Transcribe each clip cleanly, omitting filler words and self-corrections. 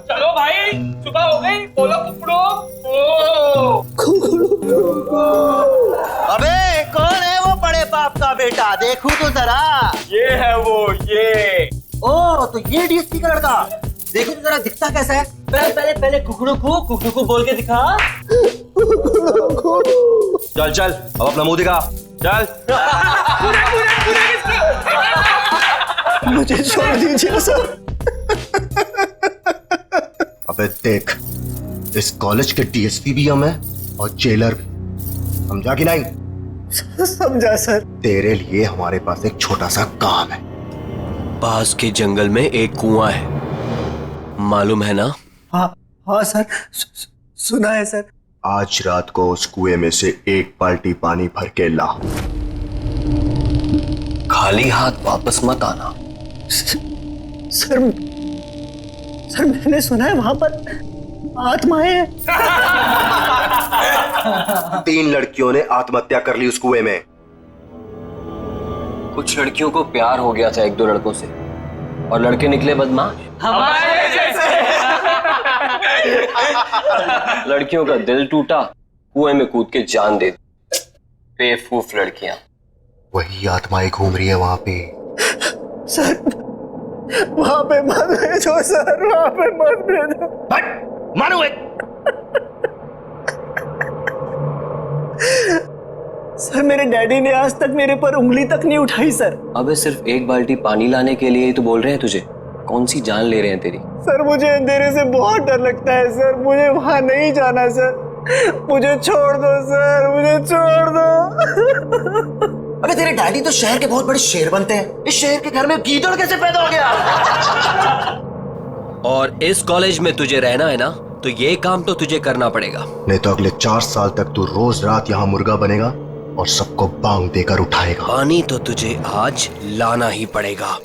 चलो भाई, सुबह हो गई, बोलो कुकड़ो। अबे कौन है वो बड़े बाप का बेटा, देखूं तो जरा। ये है वो, ये। ओ तो ये डीएसपी का लड़का, देखो तो जरा दिखता कैसा है। पहले पहले पहले कुकड़ू को बोल के दिखा। चल चल, अब अपना मुंह दिखा, चल। मुझे छोड़ दीजिए सर। अबे देख, इस कॉलेज के डीएसपी भी हम हैं और जेलर भी, समझा कि नहीं? समझा सर। तेरे लिए हमारे पास एक छोटा सा काम है। पास के जंगल में एक कुआं है, मालूम है ना? हाँ सर, सुना है सर। आज रात को उस कुएं में से एक बाल्टी पानी भर के ला। खाली हाथ वापस मत आना। सर मैंने सुना है वहां पर आत्माएं हैं। 3 लड़कियों ने आत्महत्या कर ली उस कुएं में। कुछ लड़कियों को प्यार हो गया था 1-2 लड़कों से, और लड़के निकले बदमाश। हमारे जैसे। लड़कियों का दिल टूटा, कुएं में कूद के जान दे दी। बेवकूफ लड़कियां। वही आत्माएं घूम रही है वहां पे। सर वहां पे मत भेजो सर, वहां पे मत भेजो। मानो सर मेरे डैडी ने आज तक मेरे पर उंगली तक नहीं उठाई सर। अबे सिर्फ एक बाल्टी पानी लाने के लिए ही तो बोल रहे हैं तुझे। कौन सी जान ले रहे हैं तेरी? सर मुझे अंधेरे से बहुत डर लगता है सर, मुझे वहां नहीं जाना सर, मुझे छोड़ दो सर, मुझे छोड़ दो। अबे तेरे डैडी तो शहर के बहुत बड़े शेर बनते हैं, इस शहर के घर में गीदड़ कैसे पैदा हो गया? और इस कॉलेज में तुझे रहना है ना, तो ये काम तो तुझे करना पड़ेगा। नहीं तो अगले 4 साल तक तू रोज रात यहाँ मुर्गा बनेगा और सबको बांग देकर उठाएगा। पानी तो तुझे आज लाना ही पड़ेगा।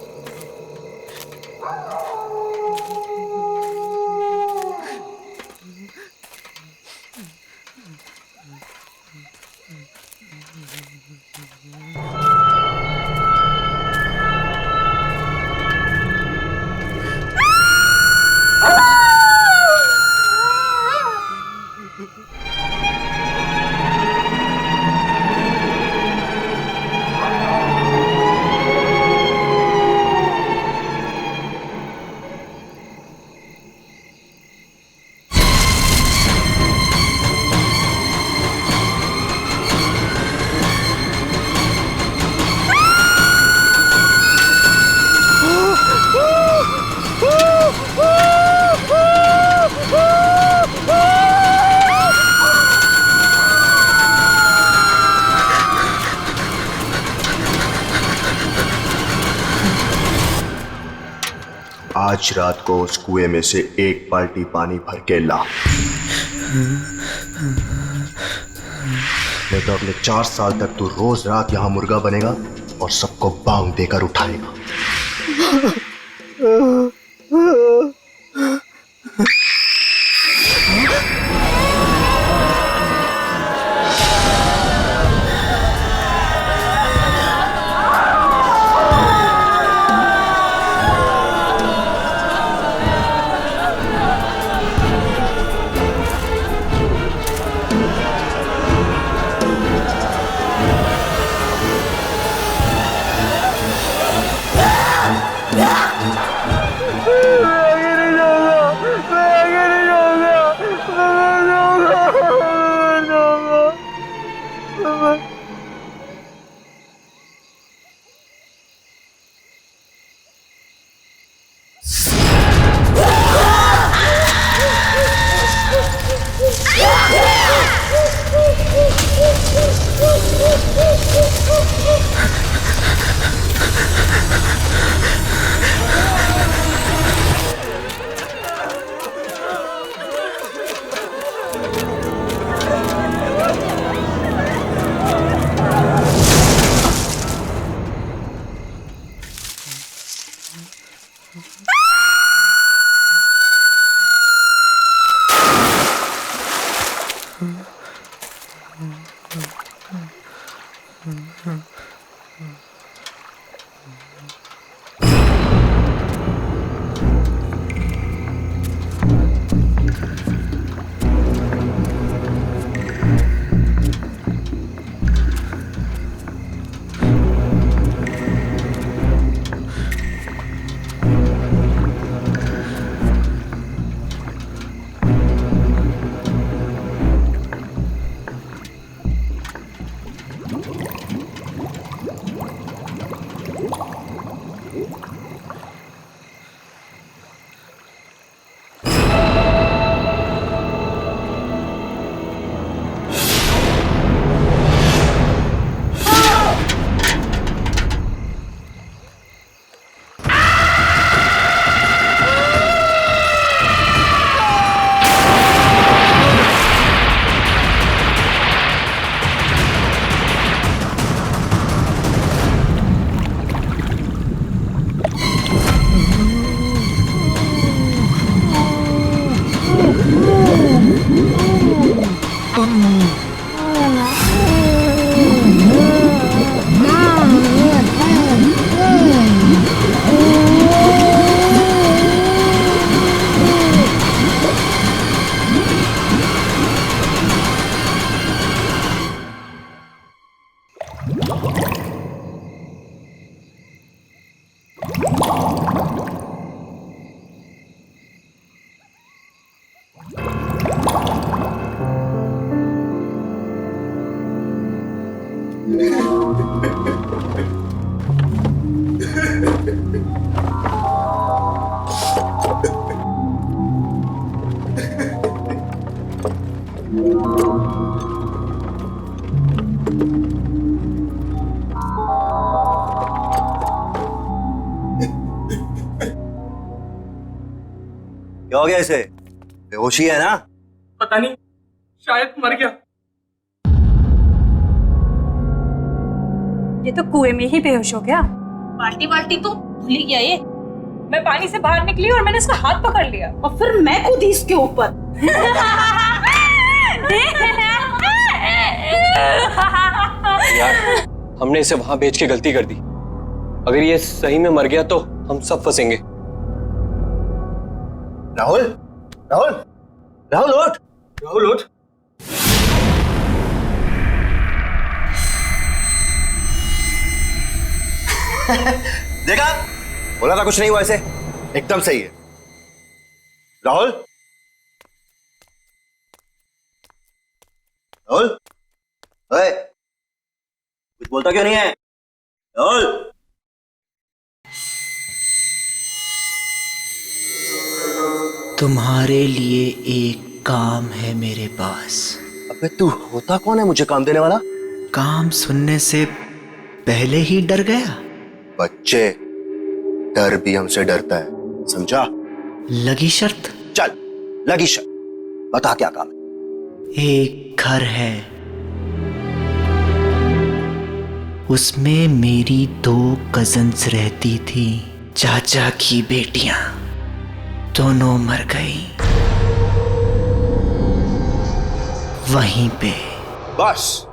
आज रात को उस कुएं में से एक बाल्टी पानी भर के ला। नहीं तो अगले 4 साल तक तू रोज रात यहाँ मुर्गा बनेगा और सबको बांग देकर उठाएगा। क्या हो गया इसे? बेहोशी है ना? पता नहीं, शायद मर गया। ये तो कुएं में ही बेहोश हो गया। बाल्टी बाल्टी तो भूल ही गया ये। मैं पानी से बाहर निकली और मैंने इसका हाथ पकड़ लिया और फिर मैं कूदी इसके ऊपर। यार, हमने इसे वहां भेज के गलती कर दी। अगर ये सही में मर गया तो हम सब फंसेंगे। राहुल, राहुल, राहुल उठ, राहुल उठ। देखा? बोला था कुछ नहीं हुआ इसे। एकदम सही है। राहुल, राहुल, ओए, कुछ बोलता क्यों नहीं है? राहुल, तुम्हारे लिए एक काम है मेरे पास। अबे तू होता कौन है मुझे काम देने वाला? काम सुनने से पहले ही डर गया। बच्चे, डर भी हमसे डरता है, समझा? लगी शर्त? चल, लगी शर्त, बता क्या काम है? एक घर है, उसमें मेरी 2 कजन्स रहती थी, चाचा की बेटियां। दोनों मर गई वहीं पे। बस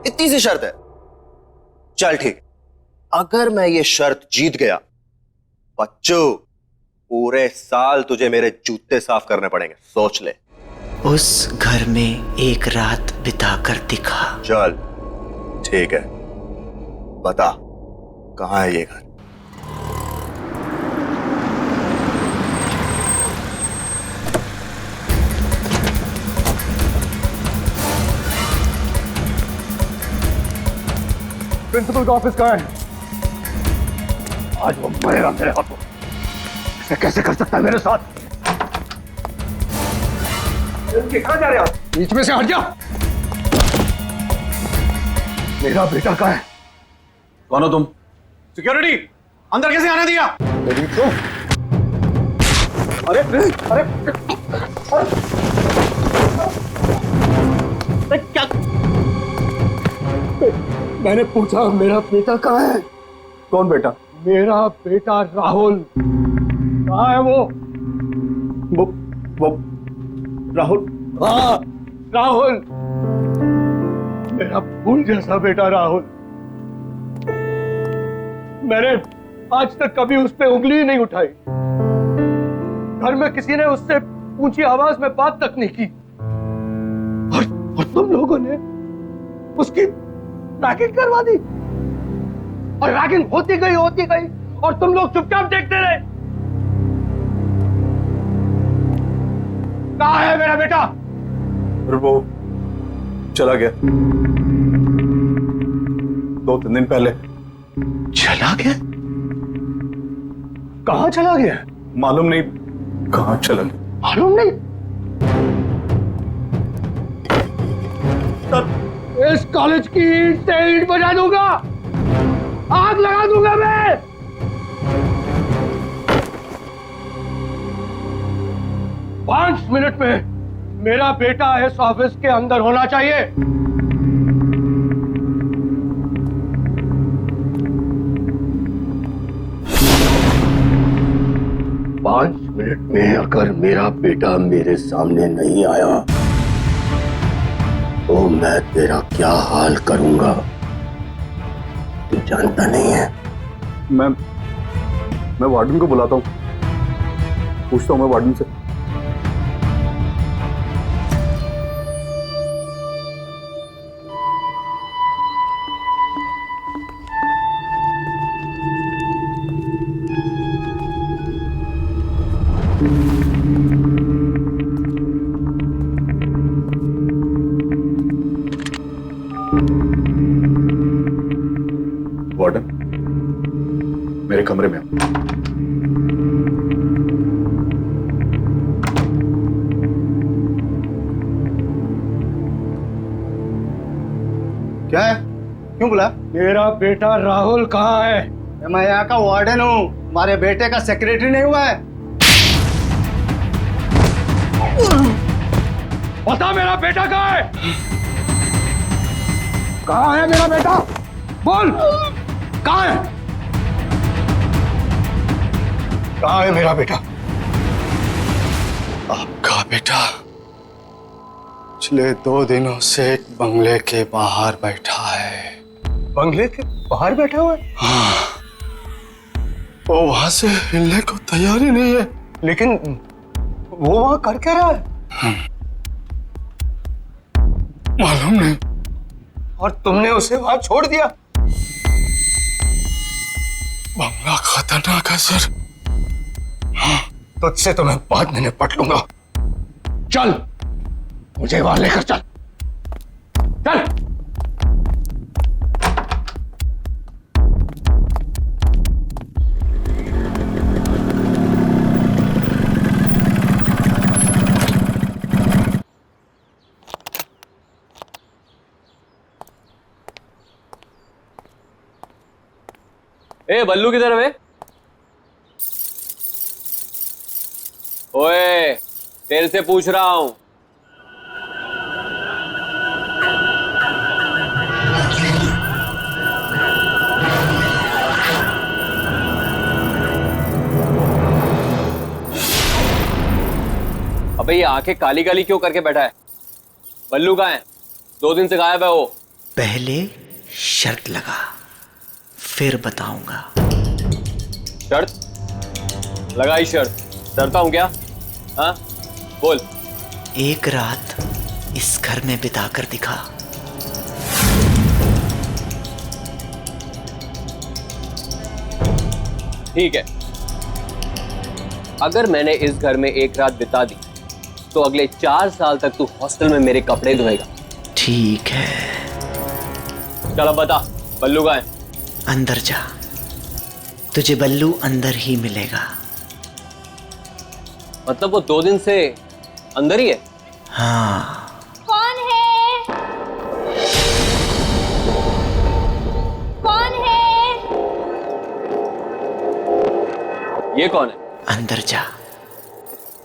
इतनी सी शर्त है? चल ठीक, अगर मैं ये शर्त जीत गया, बच्चों पूरे साल तुझे मेरे जूते साफ करने पड़ेंगे, सोच ले। उस घर में एक रात बिताकर दिखा। चल ठीक है, बता कहां है ये घर? प्रिंसिपल का ऑफिस कहाँ है? आज वो मरेगा मेरे हाथों। ऐसे कैसे कर सकता है मेरे साथ? कहाँ जा रहे हो? बीच में से हट जा। मेरा बेटा कहाँ है? कौन हो तुम? सिक्योरिटी, अंदर कैसे आने दिया? तो अरे अरे अरे क्या? मैंने पूछा मेरा बेटा कहाँ है? कौन बेटा? मेरा बेटा राहुल। कहाँ है वो राहुल? हाँ, राहुल, मेरा फूल जैसा बेटा राहुल। मैंने आज तक कभी उस पे उंगली नहीं उठाई। घर में किसी ने उससे ऊंची आवाज में बात तक नहीं की। और तुम लोगों ने उसकी रैगिंग करवा दी। और रैगिंग होती गई और तुम लोग चुपचाप देखते रहे। कहाँ है मेरा बेटा? वो चला गया 2-3 दिन पहले। चला गया? कहाँ चला गया? मालूम नहीं कहाँ चला गया। मालूम नहीं? इस कॉलेज की ईंट से ईंट बजा दूंगा, आग लगा दूंगा मैं। पांच मिनट में मेरा बेटा इस ऑफिस के अंदर होना चाहिए। 5 मिनट में अगर मेरा बेटा मेरे सामने नहीं आया तो मैं तेरा क्या हाल करूंगा तू जानता नहीं है। मैं वार्डन को बुलाता हूँ, पूछता हूँ मैं वार्डन से। वार्डन, मेरे कमरे में क्या है? क्यों बुला? मेरा बेटा राहुल कहाँ है? मैं यहाँ का वार्डन हूँ, तुम्हारे बेटे का सेक्रेटरी नहीं हुआ है? बता मेरा बेटा कहाँ है? कहाँ है मेरा बेटा? बोल, कहाँ है? कहाँ है मेरा बेटा? आपका बेटा पिछले 2 दिनों से एक बंगले के बाहर बैठा है। बंगले के बाहर बैठा हुआ है? हाँ, वो वहां से हिलने को तैयार ही नहीं है। लेकिन वो वहां कर क्या रहा है? मालूम नहीं। और तुमने उसे वहां छोड़ दिया? बंगला खतरनाक है सर। तुझसे तो मैं बाद में निपट लूंगा। चल, मुझे वहां लेकर चल। चल। ए बल्लू किधर है बे? ओए, तेरे से पूछ रहा हूं। अबे ये आंखें काली काली क्यों करके बैठा है? बल्लू कहाँ है? 2 दिन से गायब है वो। पहले शर्त लगा, फिर बताऊंगा। शर्त? लगाई शर्त। डरता हूं क्या? हाँ, बोल। एक रात इस घर में बिताकर दिखा। ठीक है, अगर मैंने इस घर में एक रात बिता दी तो अगले 4 साल तक तू हॉस्टल में मेरे कपड़े धोएगा। ठीक है। चल अब बता, बल्लू कहाँ है? अंदर जा, तुझे बल्लू अंदर ही मिलेगा। मतलब वो 2 दिन से अंदर ही है? हाँ। कौन है? कौन है? ये कौन है? अंदर जा,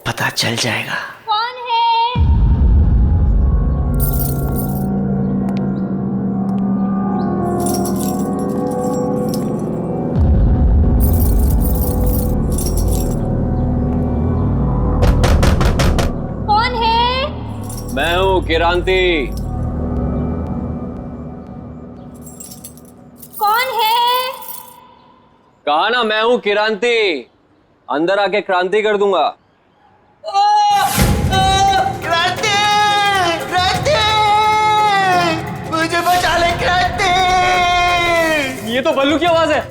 पता चल जाएगा। कौन है? कौन है? मैं हूँ किरांती। कौन है? कहा ना, मैं हूँ किरांती। अंदर आके क्रांति कर दूंगा। क्रांति! क्रांति! मुझे बचा ले क्रांति! ये तो बल्लू की आवाज है।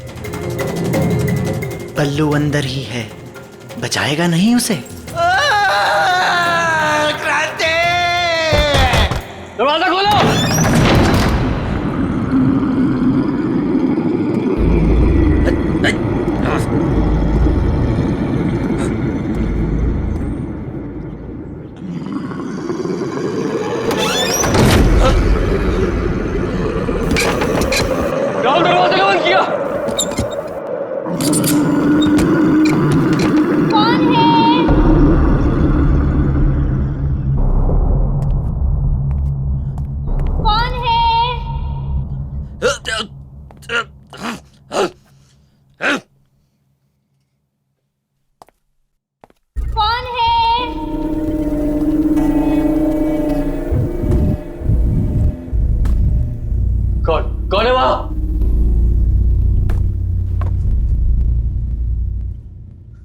बल्लू अंदर ही है, बचाएगा नहीं उसे? क्रांति! दरवाजा खोलो। दरवाजा बंद किया। कौन है? कौन है? कौन है? कौन है वहां?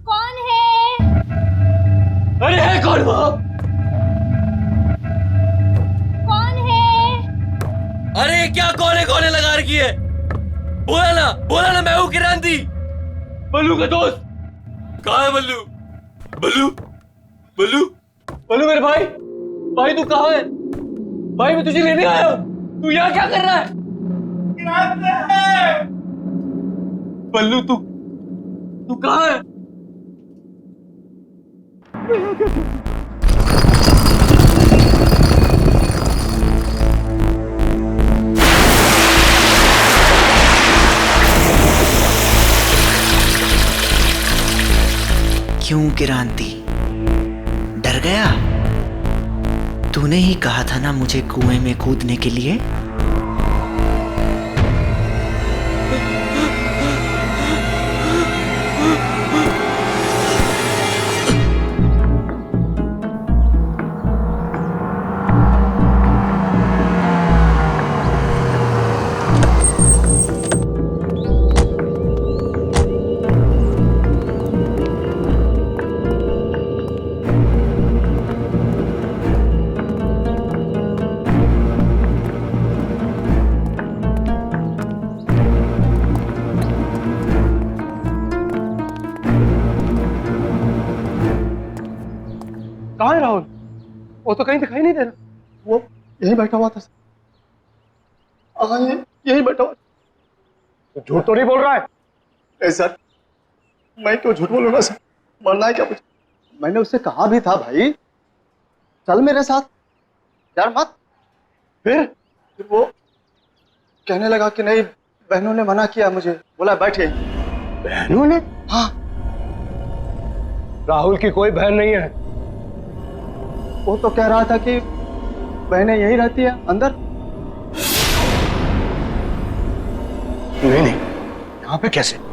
कौन है? अरे है कौन वहां? कौन है? अरे क्या कौन है लगा रखी है? बोला ना मैं हूँ किरांती, बल्लू का दोस्त। कहाँ है बल्लू? बल्लू बल्लू बल्लू मेरे भाई तू कहाँ है? भाई मैं तुझे लेने आया हूँ, तू यहाँ क्या कर रहा है? बल्लू तू कहाँ है? क्यों किरांती, डर गया? तूने ही कहा था ना मुझे कुएं में कूदने के लिए। कहाँ है राहुल? वो तो कहीं दिखाई नहीं दे रहा। वो यहीं बैठा हुआ था सर। हाँ, यहीं बैठा हुआ। तो झूठ तो नहीं बोल रहा है? नहीं सर, मैं क्यों झूठ बोलूंगा सर? मरना है क्या मुझे? मैंने उससे कहा भी था भाई चल मेरे साथ, यार मत। फिर वो कहने लगा कि नहीं, बहनों ने मना किया मुझे, बोला बैठे। बहनों ने? हाँ। राहुल की कोई बहन नहीं है। वो तो कह रहा था कि बहनें यहीं रहती है अंदर। नहीं नहीं, यहाँ पे कैसे?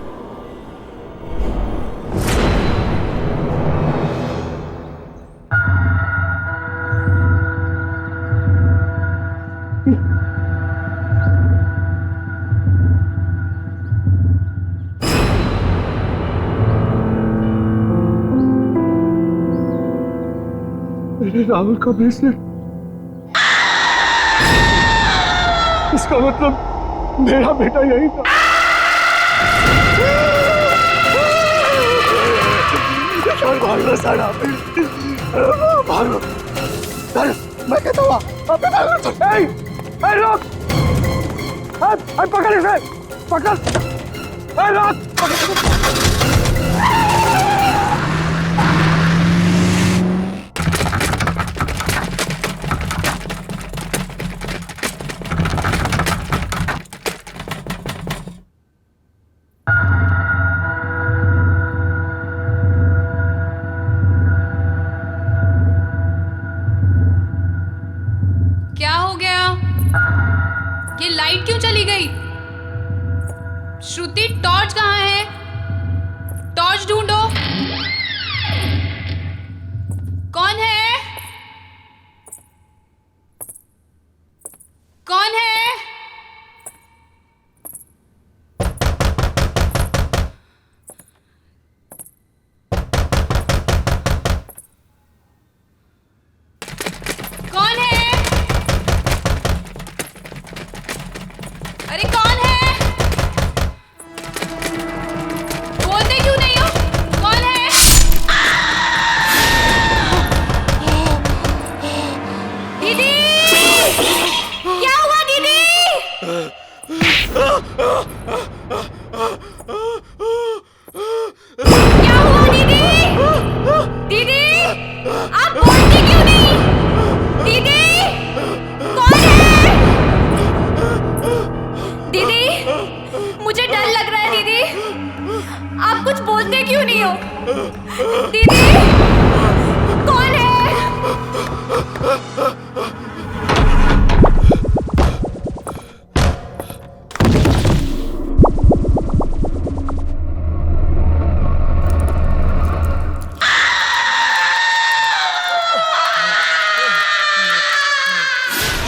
मेरे राहुल का ब्रेसलेट, इसका मतलब मेरा बेटा यही था। भागो सारा, भागो। मैं कहता हुआ रोक, पकड़ इसे, पकड़, रोक। क्या हो गया? ये लाइट क्यों चली गई? श्रुति, टॉर्च कहाँ है? टॉर्च ढूंढो। कौन है? कौन है? कौन है? अरे कौन है? बोलते क्यों नहीं हो? कौन है? दीदी, क्या हुआ दीदी? क्या हुआ दीदी? दीदी, आप बोलते क्यों नहीं? दीदी, कौन है? दीदी, मुझे डर लग रहा है दीदी। आप कुछ बोलते क्यों नहीं हो? दीदी, कौन है?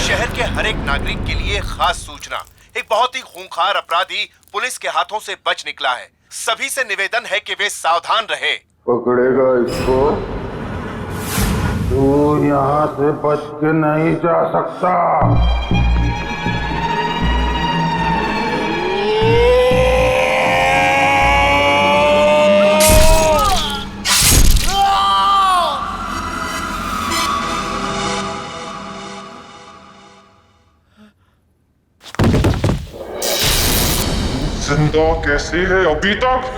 शहर के हर एक नागरिक के लिए खास सूचना। एक बहुत ही खूंखार अपराधी पुलिस के हाथों से बच निकला है। सभी से निवेदन है कि वे सावधान रहे। पकड़ेगा इसको, तू यहाँ से बच के नहीं जा सकता। जिंदा कैसे है अभी तक?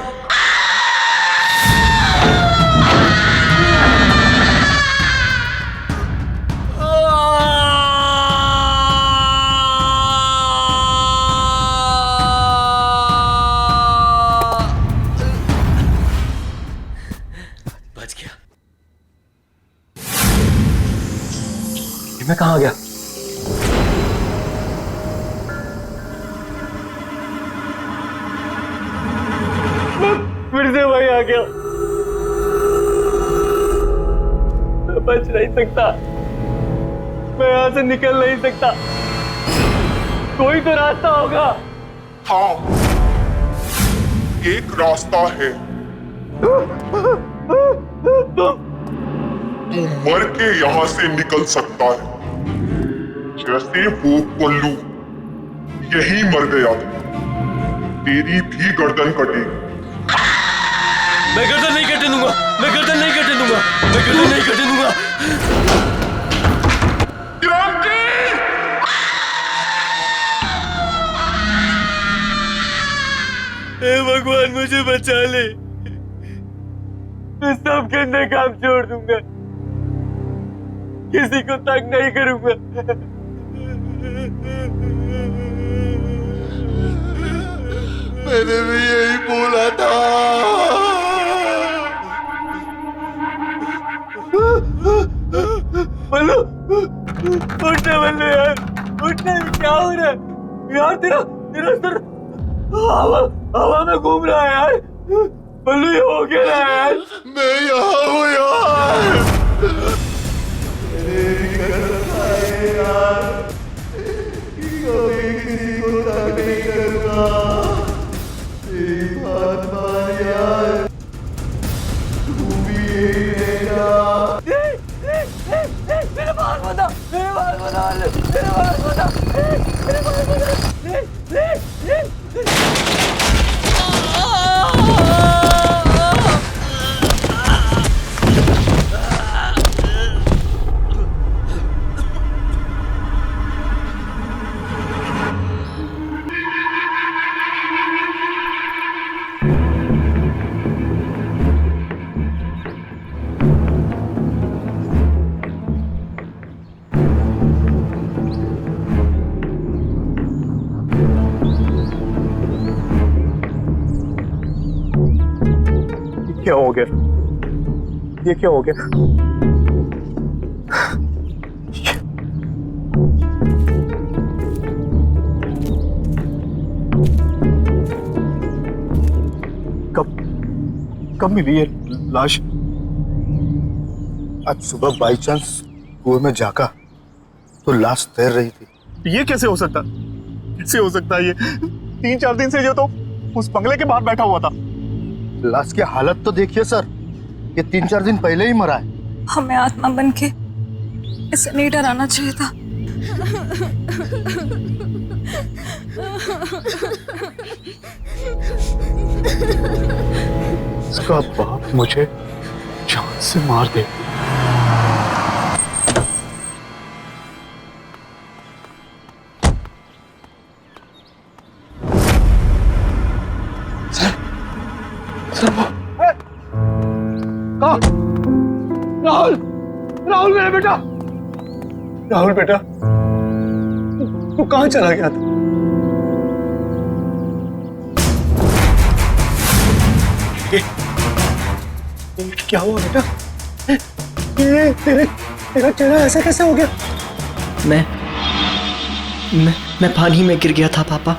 मैं कहाँ गया? फिर से वही आ गया। मैं बच नहीं सकता, मैं यहां से निकल नहीं सकता। कोई तो रास्ता होगा। हाँ, एक रास्ता है। तू मर के यहाँ से निकल सकता है, जैसे वो पल्लू यही मर गया, तेरी भी गर्दन कटेगी। मैं गर्दन नहीं कटने दूंगा, मैं गर्दन नहीं कटने दूंगा, मैं गर्दन नहीं कटने दूंगा। हे भगवान मुझे बचा ले, मैं सब गंदे काम छोड़ दूंगा, किसी को तंग नहीं करूंगा। मैंने भी यही बोला था। बल्लू, उठना बल्लू यार, उठना। क्या हो रहा है यार? तेरा तेरा सर हवा में घूम रहा है यार। बल्लू ये हो क्या रहा है यार? मैं यहाँ हूँ यार। किसी को तंग नहीं करूँगा। तेरी बात मान यार, तू भी यही रहेगा। मेरे बाल बता, मेरे बाल बता, मेरे बाल बता, मेरे बाल बता। क्या हो गया? ये क्या हो गया? कब मिली है लाश? आज सुबह बाई चांस कुएं में झांका तो लाश तैर रही थी। ये कैसे हो सकता? कैसे हो सकता है ये? 3-4 दिन से जो तो उस बंगले के बाहर बैठा हुआ था। लाश की हालत तो देखिए सर, ये 3-4 दिन पहले ही मरा है। हमें आत्मा बन के इसे नहीं डराना चाहिए था। इसका बाप मुझे जान से मार दे। राहुल, राहुल मेरा बेटा, राहुल बेटा, तू कहाँ चला गया था? ये क्या हुआ बेटा? ये तेरा चेहरा ऐसा कैसे हो गया? मैं पानी में गिर गया था पापा।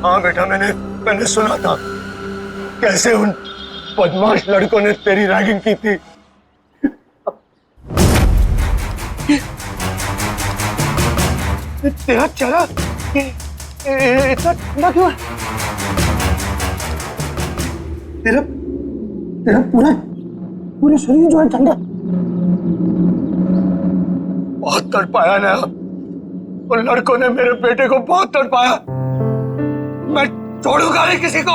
हाँ बेटा, मैंने सुना था कैसे उन बदमाश लड़कों ने तेरी रैगिंग की थी। तेरा चेहरा इतना ठंडा क्यों है? तेरा पूरा शरीर जो है ठंडा। बहुत तड़पाया ना उन लड़कों ने, मेरे बेटे को बहुत तड़पाया। मैं छोड़ूंगा नहीं किसी को।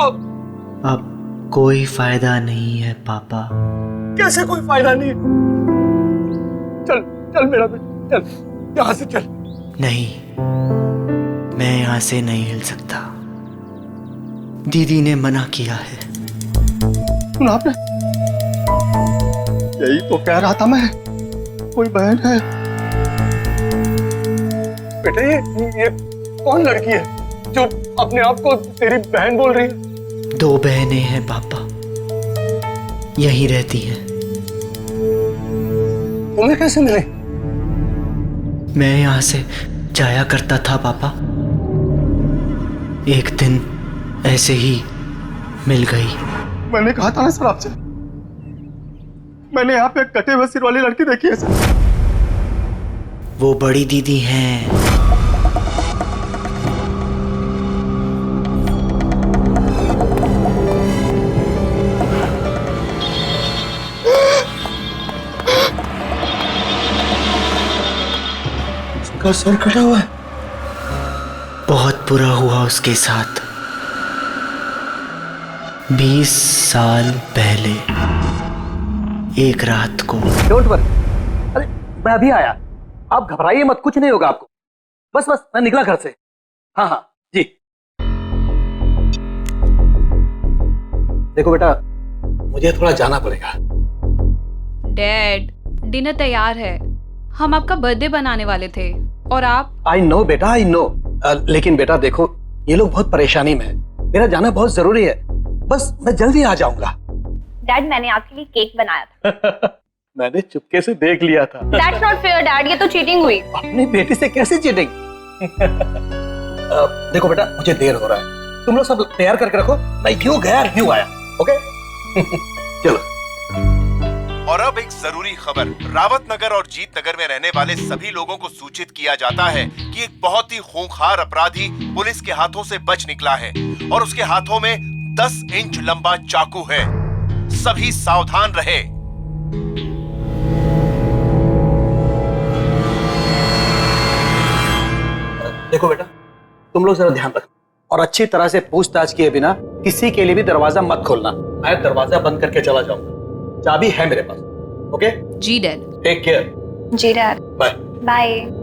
अब कोई फायदा नहीं है पापा। कैसे कोई फायदा नहीं? चल चल मेरा बेटा, चल यहाँ से चल। नहीं, मैं यहाँ से नहीं हिल सकता। दीदी ने मना किया है। सुना आपने? यही तो कह रहा था मैं, कोई बहन है। बेटा ये कौन लड़की है जो अपने आप को तेरी बहन बोल रही है? 2 बहनें हैं पापा, यहीं रहती हैं। तुम्हें कैसे मिले? मैं यहाँ से जाया करता था पापा, एक दिन ऐसे ही मिल गई। मैंने कहा था ना सर आपसे, मैंने यहाँ पे एक कटे हुए सिर वाली लड़की देखी है सर। वो बड़ी दीदी हैं। उसका सर कटा हुआ है। बहुत बुरा हुआ उसके साथ 20 साल पहले एक रात को। डोंट वरी, अरे मैं अभी आया, आप घबराइए मत, कुछ नहीं होगा आपको। बस बस मैं निकला घर से। हाँ हाँ जी। देखो बेटा, मुझे थोड़ा जाना पड़ेगा। डैड, डिनर तैयार है, हम आपका बर्थडे बनाने वाले थे और आप। आई नो बेटा, आई नो, लेकिन बेटा देखो, ये लोग बहुत परेशानी में है, मेरा जाना बहुत जरूरी है। बस मैं जल्दी आ जाऊंगा। डैड, मैंने आपके लिए केक बनाया था। मैंने चुपके से देख लिया था। That's not fair, डैड, ये तो चीटिंग हुई। अपनी बेटी से कैसे चीटिंग? देखो बेटा, मुझे देर हो रहा है, तुम लोग सब तैयार करके रखो, मैं यूं गया यूं आया। ओके? चलो। और अब एक जरूरी खबर, रावत नगर और जीत नगर में रहने वाले सभी लोगों को सूचित किया जाता है कि एक बहुत ही खूंखार अपराधी पुलिस के हाथों से बच निकला है और उसके हाथों में 10 इंच लंबा चाकू है। सभी सावधान रहे। देखो बेटा, तुम लोग जरा ध्यान रखो और अच्छी तरह से पूछताछ किए बिना किसी के लिए भी दरवाजा मत खोलना। मैं दरवाजा बंद करके चला जाऊंगा, चाबी है मेरे पास। ओके? जी डैड। Take care. जी डैड। Bye bye.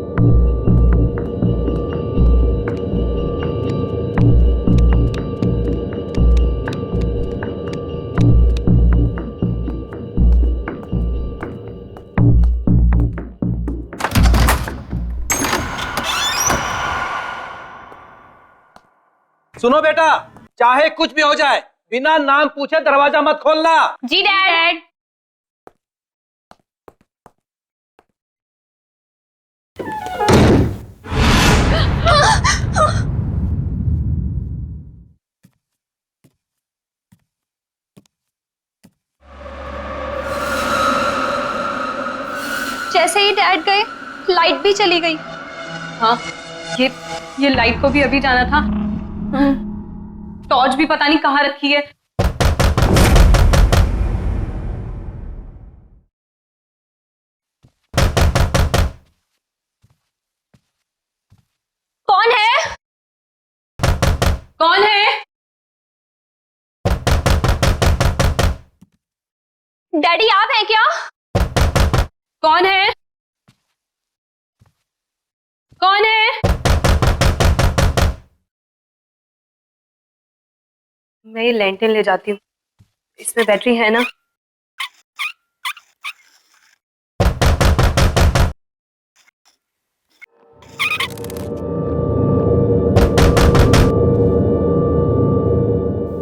सुनो बेटा, चाहे कुछ भी हो जाए, बिना नाम पूछे दरवाजा मत खोलना। जी डैड। जैसे ही डैड गए, लाइट भी चली गई। हाँ, ये लाइट को भी अभी जाना था। टॉर्च भी पता नहीं कहाँ रखी है। कौन है? कौन है? डैडी, आप हैं क्या? कौन है? कौन है? मैं ये लैंटर्न ले जाती हूँ, इसमें बैटरी है ना?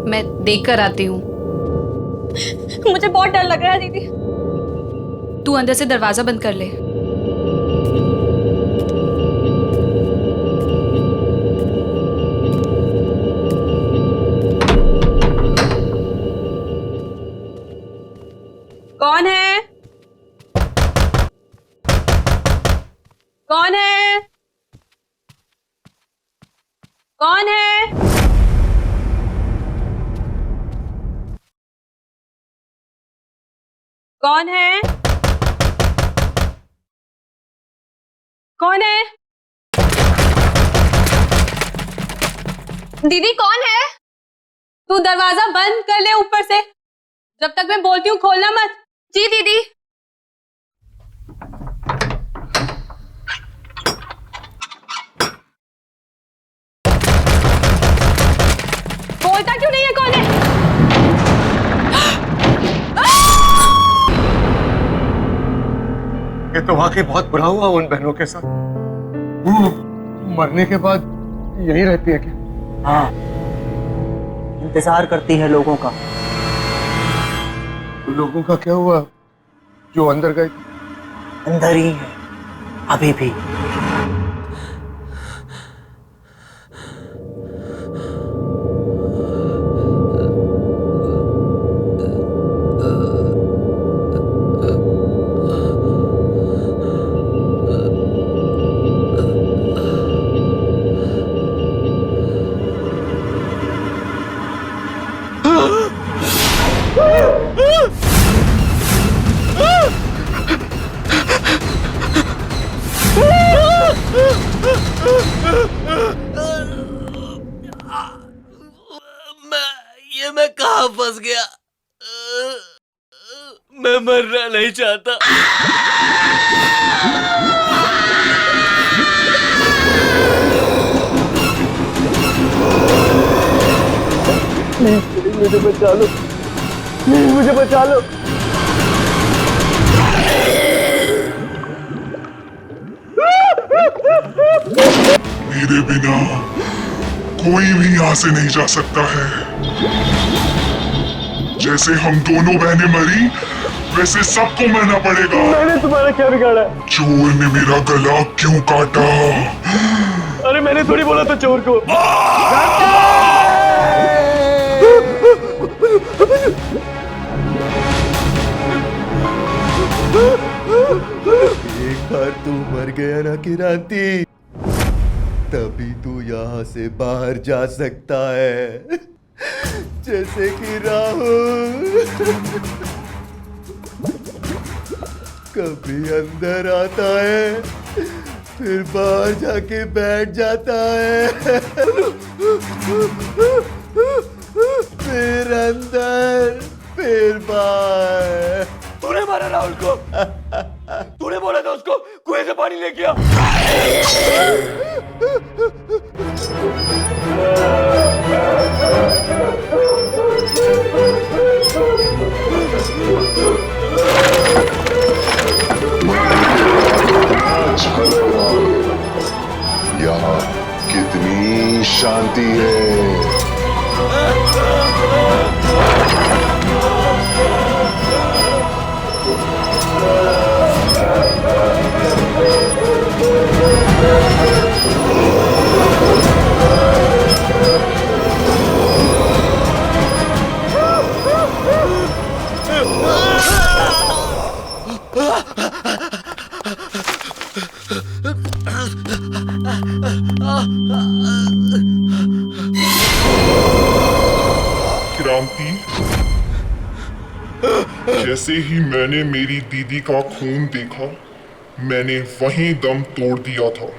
मैं देख कर आती हूँ। मुझे बहुत डर लग रहा है दीदी। तू अंदर से दरवाजा बंद कर ले। कौन है? कौन है? कौन है? कौन है? कौन है? दीदी, कौन है? तू दरवाजा बंद कर ले ऊपर से, जब तक मैं बोलती हूँ खोलना मत। जी दीदी। बोलता क्यों नहीं है? कौन है? ये तो वाकई बहुत बुरा हुआ उन बहनों के साथ। वो मरने के बाद यही रहती है क्या? हाँ, इंतजार करती है लोगों का। लोगों का क्या हुआ जो अंदर गए? अंदर ही है अभी भी। मैं कहाँ फंस गया? मैं मरना नहीं चाहता। मुझे बचा लो, मुझे बचा लो। मेरे बिना कोई भी यहाँ से नहीं जा सकता है। जैसे हम दोनों बहनें मरी, वैसे सबको मरना पड़ेगा। मैंने तुम्हारा क्या बिगाड़ा? चोर ने मेरा गला क्यों काटा? अरे मैंने थोड़ी बोला था चोर को। एक बार तू मर गया ना किरांती, तभी तू यहाँ से बाहर जा सकता है। जैसे कि राहुल कभी अंदर आता है, फिर बाहर जाके बैठ जाता है, फिर अंदर, फिर बाहर। तूने मारा राहुल को? तूने बोला था उसको कुएं से पानी लेके आ। यहाँ कितनी शांति है। क्रांति, जैसे ही मैंने मेरी दीदी का खून देखा, मैंने वहीं दम तोड़ दिया था।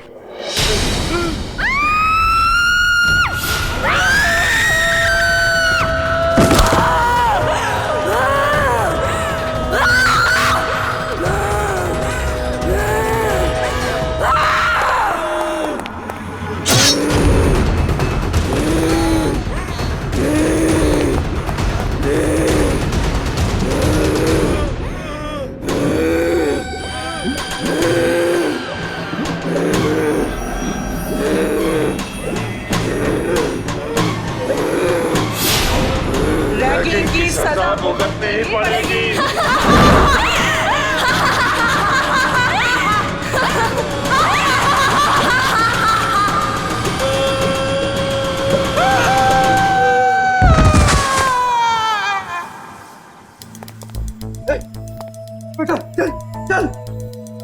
बेटा चल चल,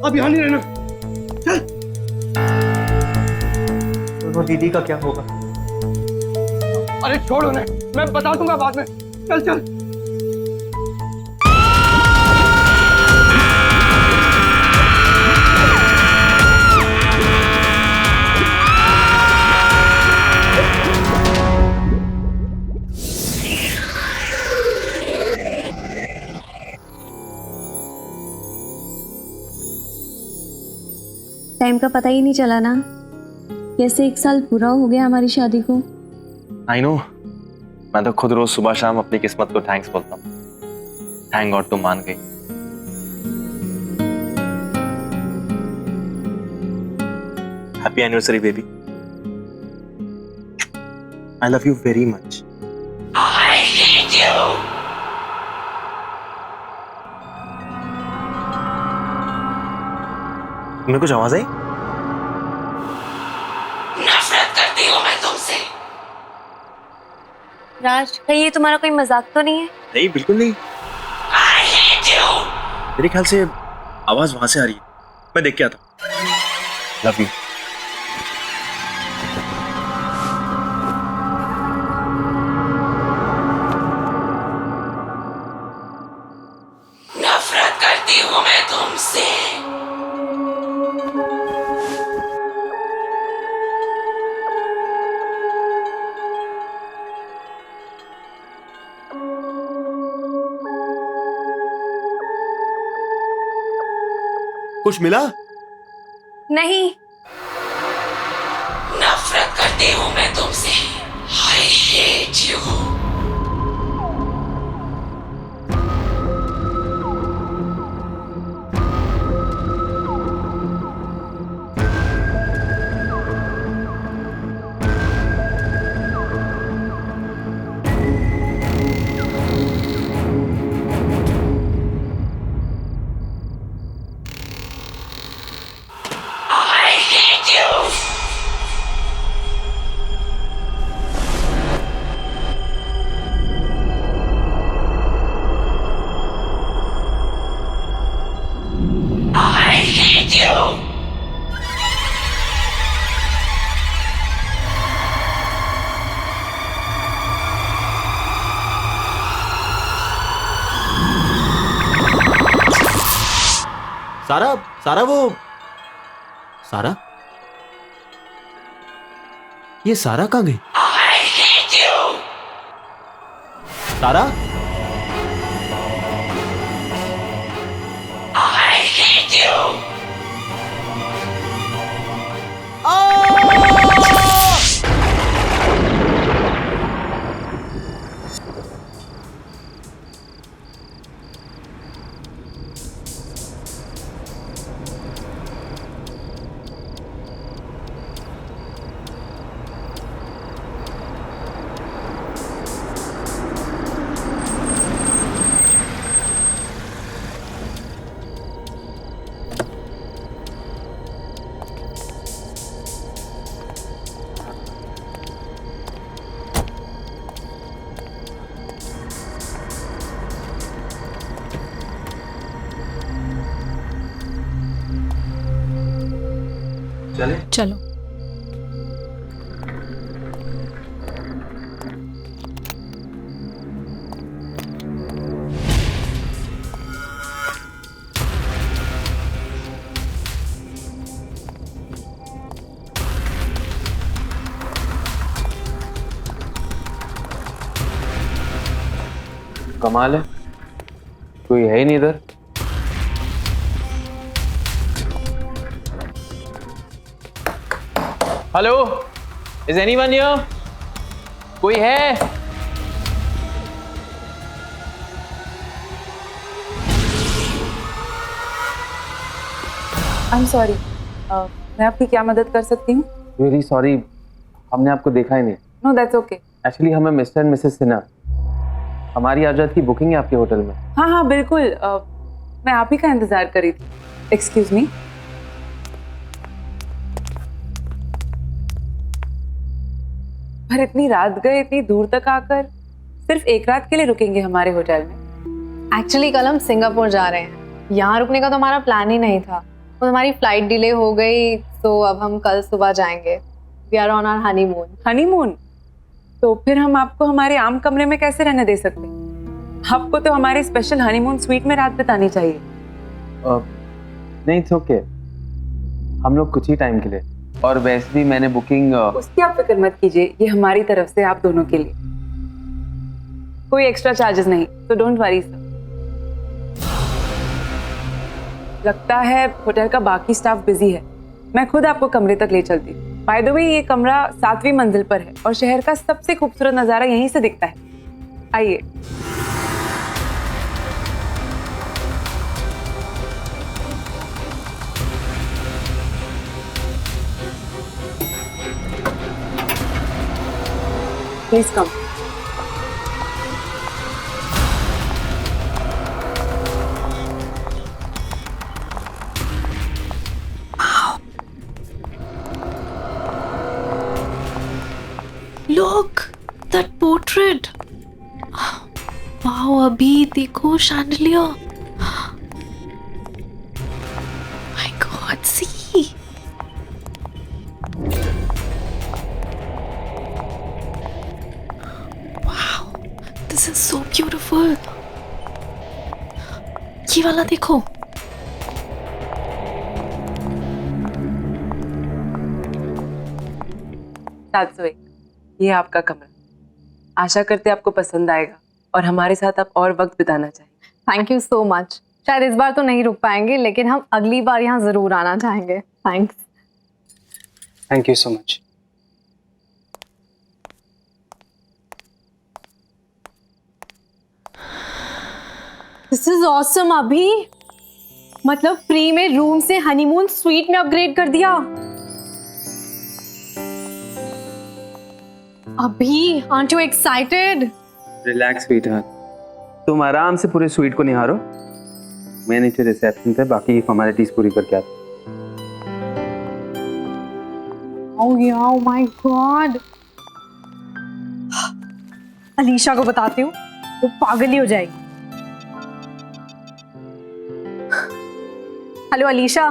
अब यहाँ नहीं रहना, चल। वो दीदी का क्या होगा? अरे छोड़ उन्हें, मैं बता दूंगा बाद में। चल चल। टाइम का पता ही नहीं चला ना, कैसे 1 साल पूरा हो गया हमारी शादी को। आई नो, मैं तो खुद रोज सुबह शाम अपनी किस्मत को थैंक्स बोलता हूँ। थैंक गॉड तुम मान गई। Happy anniversary baby. I love you very much. I hate you. तुम्हें कुछ आवाज आई? नफरत करती हूँ मैं तुमसे। राज, कहीं ये तुम्हारा कोई मजाक तो नहीं है? नहीं, बिल्कुल नहीं। मेरे ख्याल से आवाज वहां से आ रही है। मैं देख के आता हूं। Love you. नफरत करती हूँ मैं तुमसे। कुछ मिला? नहीं। नफरत करती हूँ मैं तुमसे। I hate you। सारा, सारा वो सारा, ये सारा कहाँ गई? सारा, चले? चलो। कमाल है, कोई है ही नहीं इधर। Hello, is anyone here? कोई है? आई एम सॉरी, मैं आपकी क्या मदद कर सकती हूँ? वेरी सॉरी, हमने आपको देखा ही नहीं। No that's okay. एक्चुअली हमें मिस्टर एंड मिसेस सिन्हा, हमारी आज रात की बुकिंग है आपके होटल में। हाँ हाँ बिल्कुल, मैं आप ही का इंतजार कर रही थी। Excuse me. पर इतनी रात गए, इतनी दूर तक आकर सिर्फ एक रात के लिए रुकेंगे हमारे होटल में? एक्चुअली कल हम सिंगापुर जा रहे हैं। यहाँ रुकने का तो हमारा प्लान ही नहीं था, तो हमारी फ्लाइट डिले हो गई, तो अब हम कल सुबह जाएंगे। We are on our honeymoon. Honeymoon? तो फिर हम आपको हमारे आम कमरे में कैसे रहने दे सकते हैं? आपको तो हमारे स्पेशल हनीमून स्वीट में रात बितानी चाहिए। नहीं, इट्स ओके, हम लोग कुछ ही टाइम के लिए, और वैसे भी मैंने बुकिंग। उसकी आप फिक्र मत कीजिए, ये हमारी तरफ से आप दोनों के लिए कोई एक्स्ट्रा चार्जेस नहीं, तो डोंट वरी सर। लगता है होटल का बाकी स्टाफ बिजी है, मैं खुद आपको कमरे तक ले चलती हूँ। बाय द वे, ये कमरा 7वीं मंजिल पर है और शहर का सबसे खूबसूरत नजारा यहीं से दिखता है। आइए। Please come. वाओ, अभी देखो chandelier. My God, see. Wow, this is so beautiful. ये वाला देखो। ये आपका कमरा। आशा करते आपको पसंद आएगा और हमारे साथ आप और वक्त बिताना चाहेंगे। Thank you so much. शायद इस बार तो नहीं रुक पाएंगे, लेकिन हम अगली बार यहाँ जरूर आना चाहेंगे। Thanks. Thank you so much. This is awesome अभी। मतलब फ्री में रूम से हनीमून स्वीट में अपग्रेड कर दिया। अभी, aren't you excited? Relax sweetheart, तुम आराम से पूरे स्वीट को निहारो। मैं नीचे रिसेप्शन पे बाकी की फॉर्मेलिटीज पूरी करके आता हूँ। Oh yeah, oh my God. Alisha को बताती हूँ, वो पागल ही हो जाएगी। Hello Alisha,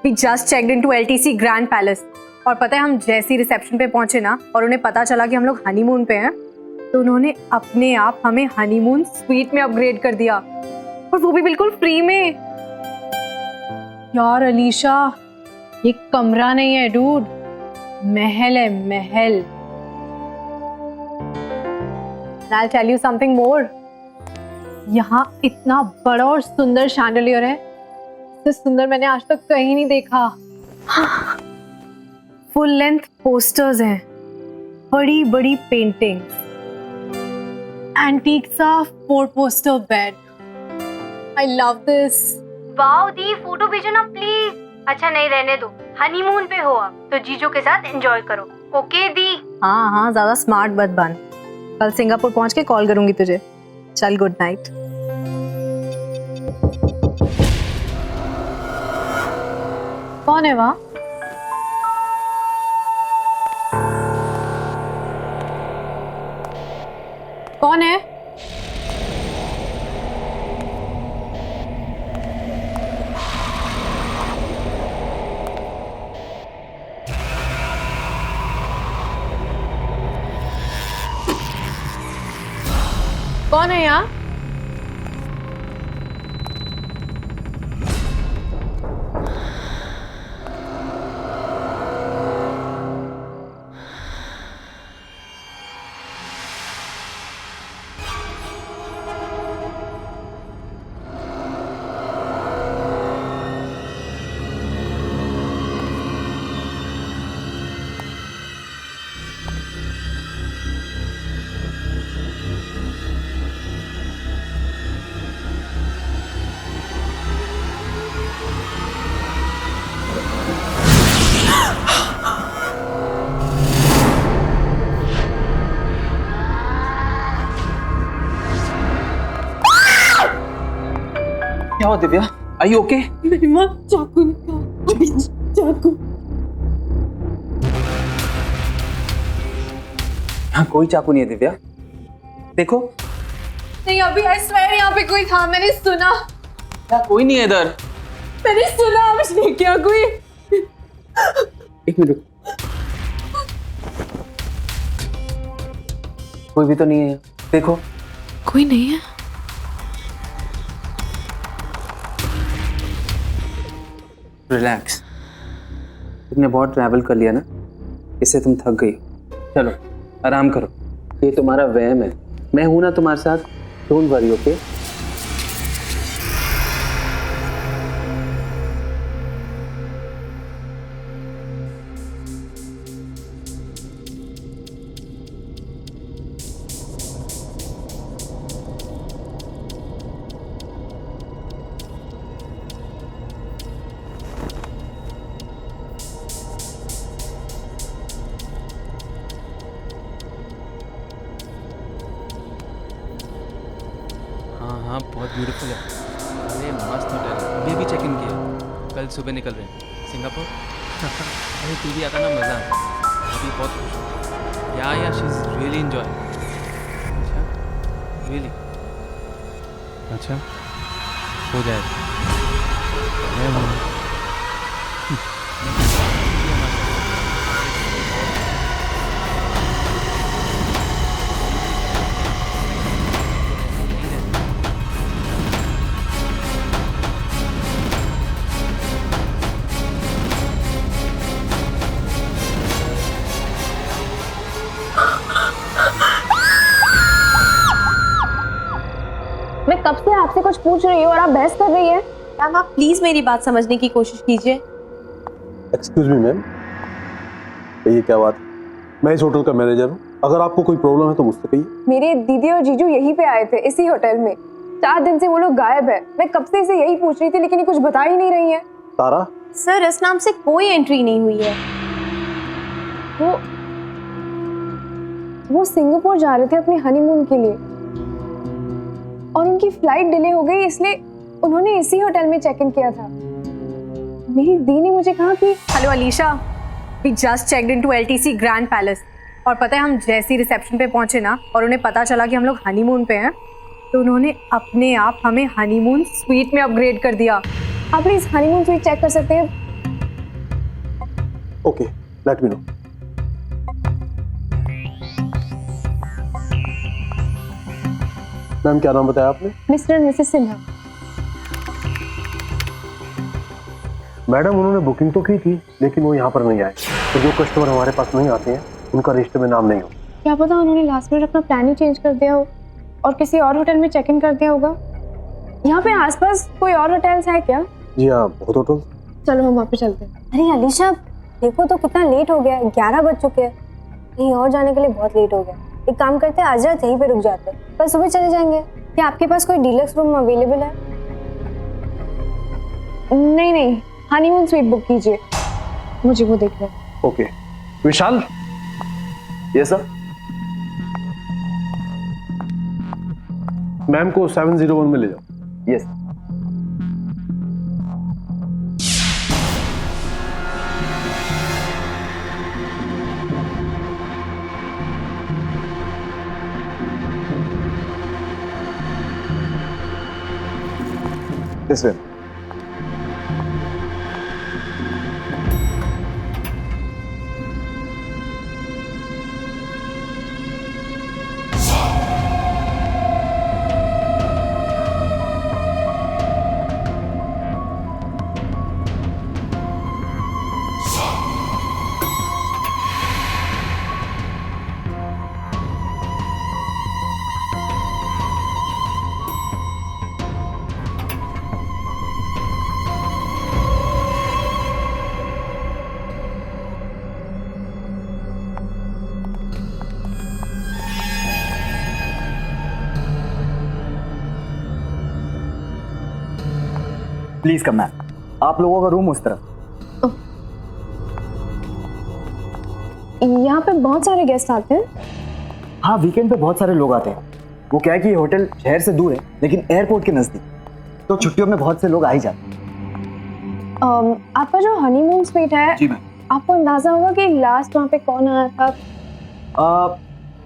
we just checked into LTC Grand Palace और पता है हम जैसी रिसेप्शन पे पहुंचे ना और उन्हें पता चला कि हम लोग हनीमून पे हैं, तो उन्होंने अपने आप हमें हनीमून स्वीट में अपग्रेड कर दिया और वो भी बिल्कुल फ्री में। यार अलीशा, ये कमरा नहीं है डूड, महल है, महल। I'll tell you something more. यहाँ इतना बड़ा और सुंदर शैंडलियर है, इससे सुंदर मैंने आज तक कहीं नहीं देखा। फुल लेंथ पोस्टर्स हैं, बड़ी बड़ी पेंटिंग्स, एंटीक सा 4 poster bed. I love this. Wow the, photo भेजो ना प्लीज। अच्छा नहीं, रहने दो, हनीमून पे हो आप तो जीजू के साथ एंजॉय करो। ओके दी। हाँ हाँ, ज्यादा स्मार्ट मत बन। कल सिंगापुर पहुंच के कॉल करूंगी तुझे। चल, गुड नाइट। कौन है वहाँ? कौन है? कौन है यहाँ? क्या हुआ दिव्या? Are you okay? मेरी माँ चाकू निकाल, अभी चाकू। यहाँ कोई चाकू नहीं है दिव्या, देखो। नहीं अभी, I swear यहाँ पे कोई था, मैंने सुना। कोई नहीं है इधर। मैंने सुना, मुझे क्या कोई। एक मिनट, कोई भी तो नहीं है यहाँ, देखो। कोई नहीं है। रिलैक्स, तुमने बहुत ट्रैवल कर लिया ना, इससे तुम थक गई। चलो आराम करो, ये तुम्हारा वहम है, मैं हूं ना तुम्हारे साथ। Don't worry, okay? हाँ बहुत ब्यूटीफुल है। अरे मस्त होटल, अभी अभी चेक इन किया, कल सुबह निकल रहे हैं सिंगापुर। अरे तू भी आता ना, मज़ा आता। अभी बहुत खुश हूँ। या शी इज़ रियली एंजॉय। अच्छा रियली अच्छा हो जाएगा। मैं हूँ। मैं कब से आपसे कुछ पूछ रही हूँ और आप बहस कर रही है। मैम आप प्लीज मेरी बात समझने की कोशिश कीजिए। एक्सक्यूज मी मैम, ये क्या बात है? मैं इस होटल का मैनेजर हूँ, अगर आपको कोई प्रॉब्लम है तो मुझसे कहिए। मेरे दीदी और जीजू यहीं पे आए थे इसी होटल में, 4 दिन से वो लोग गायब है। मैं कब से इसे यही पूछ रही थी लेकिन ये कुछ बता ही नहीं रही है। तारा? सर इस नाम से कोई एंट्री नहीं हुई है। वो सिंगापुर जा रहे थे अपने हनीमून के लिए और उनकी फ्लाइट डिले हो गई, इसलिए उन्होंने इसी होटल में चेक इन किया था। मेरी दी ने मुझे कहा कि hello Alisha, we just checked into LTC Grand Palace. और पता है हम जैसे ही रिसेप्शन पे पहुंचे ना और उन्हें पता चला कि हम लोग हनीमून पे हैं, तो उन्होंने अपने आप हमें हनीमून स्वीट में अपग्रेड कर दिया। आप प्लीज हनीमून स्वीट चेक कर सकते हैं? Okay, let me know. Ma'am क्या नाम बताया आपने? Mister and missus Sinha. Madam उन्होंने बुकिंग तो की थी लेकिन वो यहाँ पर नहीं आए, तो जो कस्टमर हमारे पास नहीं आते हैं उनका रजिस्टर में नाम नहीं हो। क्या पता उन्होंने लास्ट मिनट अपना प्लान ही चेंज कर दिया हो और किसी और होटल में चेक इन कर दिया होगा। यहाँ पे आसपास कोई और होटल्स है क्या? जी हाँ, बहुत होटल। चलो हम वहाँ पे चलते हैं। अरे अलीशा देखो तो कितना लेट हो गया है, 11 बज चुके हैं। कहीं और जाने के लिए बहुत लेट हो गया। एक काम करते हैं, आज रात यहीं पे रुक जाते हैं, कल सुबह चले जाएंगे। क्या आपके पास कोई डीलक्स रूम अवेलेबल है? नहीं नहीं, हनीमून स्वीट बुक कीजिए, मुझे वो देखना है। Okay Vishal. Yes sir. Ma'am को 701 में ले जाओ। Yes. This way. Please come ma'am, आप लोगों का रूम उस तरफ। यहाँ पे बहुत सारे गेस्ट आते हैं। हाँ, वीकेंड पे बहुत सारे लोग आते हैं। वो क्या है कि ये होटल शहर से दूर है लेकिन एयरपोर्ट के नजदीक, तो छुट्टियों में बहुत से लोग आ ही जाते हैं। आपका जो हनीमून स्वीट है, जी मैम, आपको अंदाजा होगा कि लास्ट वहाँ पे कौन आया था?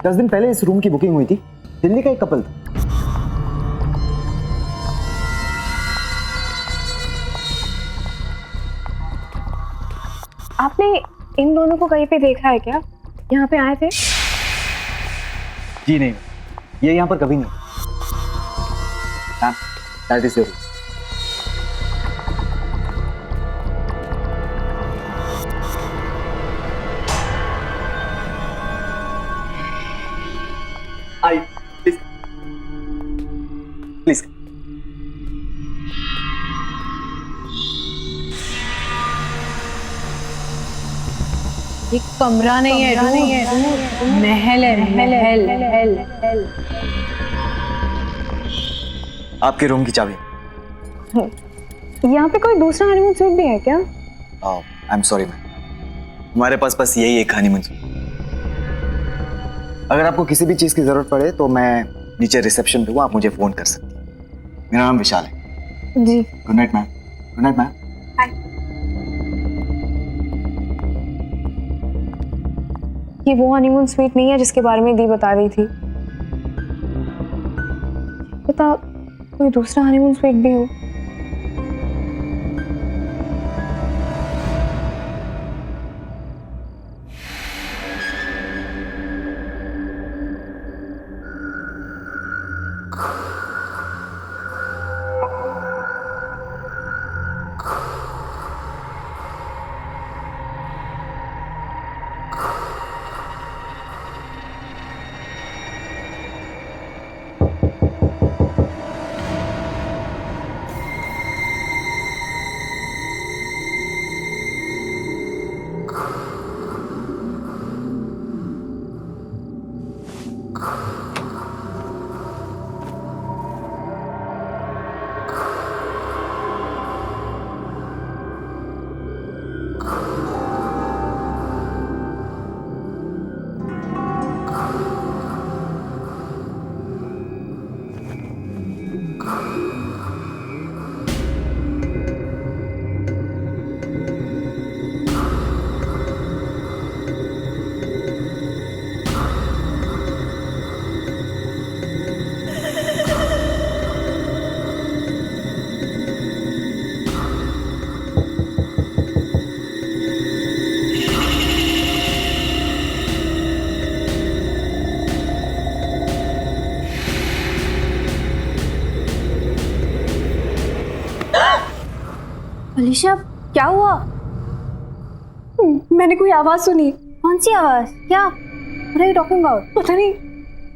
10 दिन पहले इस रूम की बुकिंग हुई थी। दिल्ली का एक कपल था। आपने इन दोनों को कहीं पे देखा है क्या? यहाँ पे आए थे? जी नहीं, ये यहाँ पर कभी नहीं। Ma'am, that is your room. I please please. ये कमरा नहीं है, महल है, महल। आपके रूम की चाबी। यहाँ पे कोई दूसरा हनीमून स्वीट भी है क्या? आई एम सॉरी मैम, हमारे पास बस यही एक हनीमून स्वीट। अगर आपको किसी भी चीज़ की ज़रूरत पड़े तो मैं नीचे रिसेप्शन पे हूँ, आप मुझे फ़ोन कर सकती हैं। मेरा नाम विशाल है। जी। Good night ma'am. Good night ma'am. ये वो हनीमून स्वीट नहीं है जिसके बारे में दी बता रही थी। पता कोई दूसरा हनीमून स्वीट भी हो। अलीशा, क्या हुआ? मैंने कोई आवाज सुनी। कौन सी आवाज? क्या? What are you talking about? पता नहीं,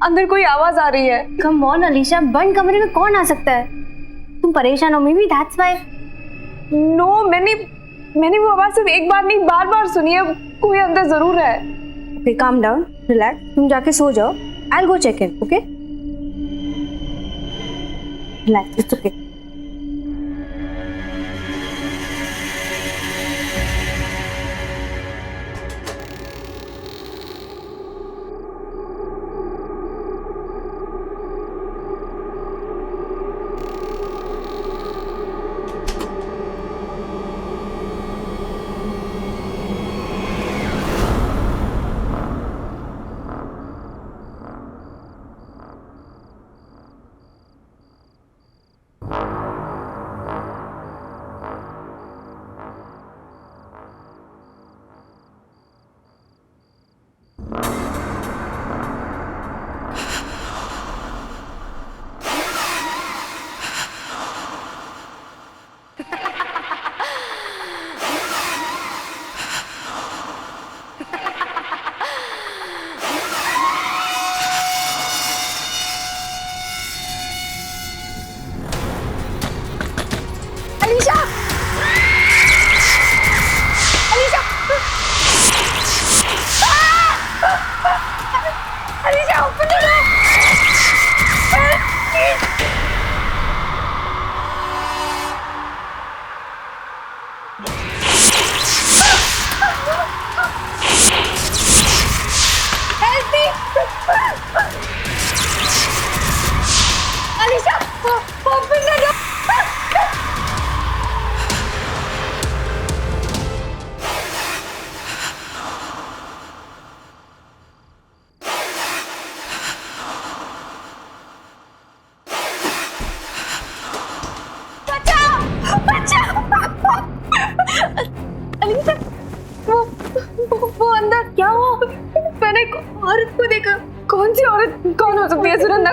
अंदर कोई आवाज आ रही है। Come on अलीशा, बंद कमरे में कौन आ सकता है? तुम परेशान हो, maybe that's why। No, मैंने वो आवाज सिर्फ एक बार नहीं बार-बार सुनी है। कोई अंदर जरूर है। Okay, calm down, relax। तुम जाके सो जाओ। I'll go check in, okay? Relax, it's okay। वो अंदर क्या हुआ? मैंने एक औरत को देखा। कौन सी औरत? कौन हो सकती है सुनंदा?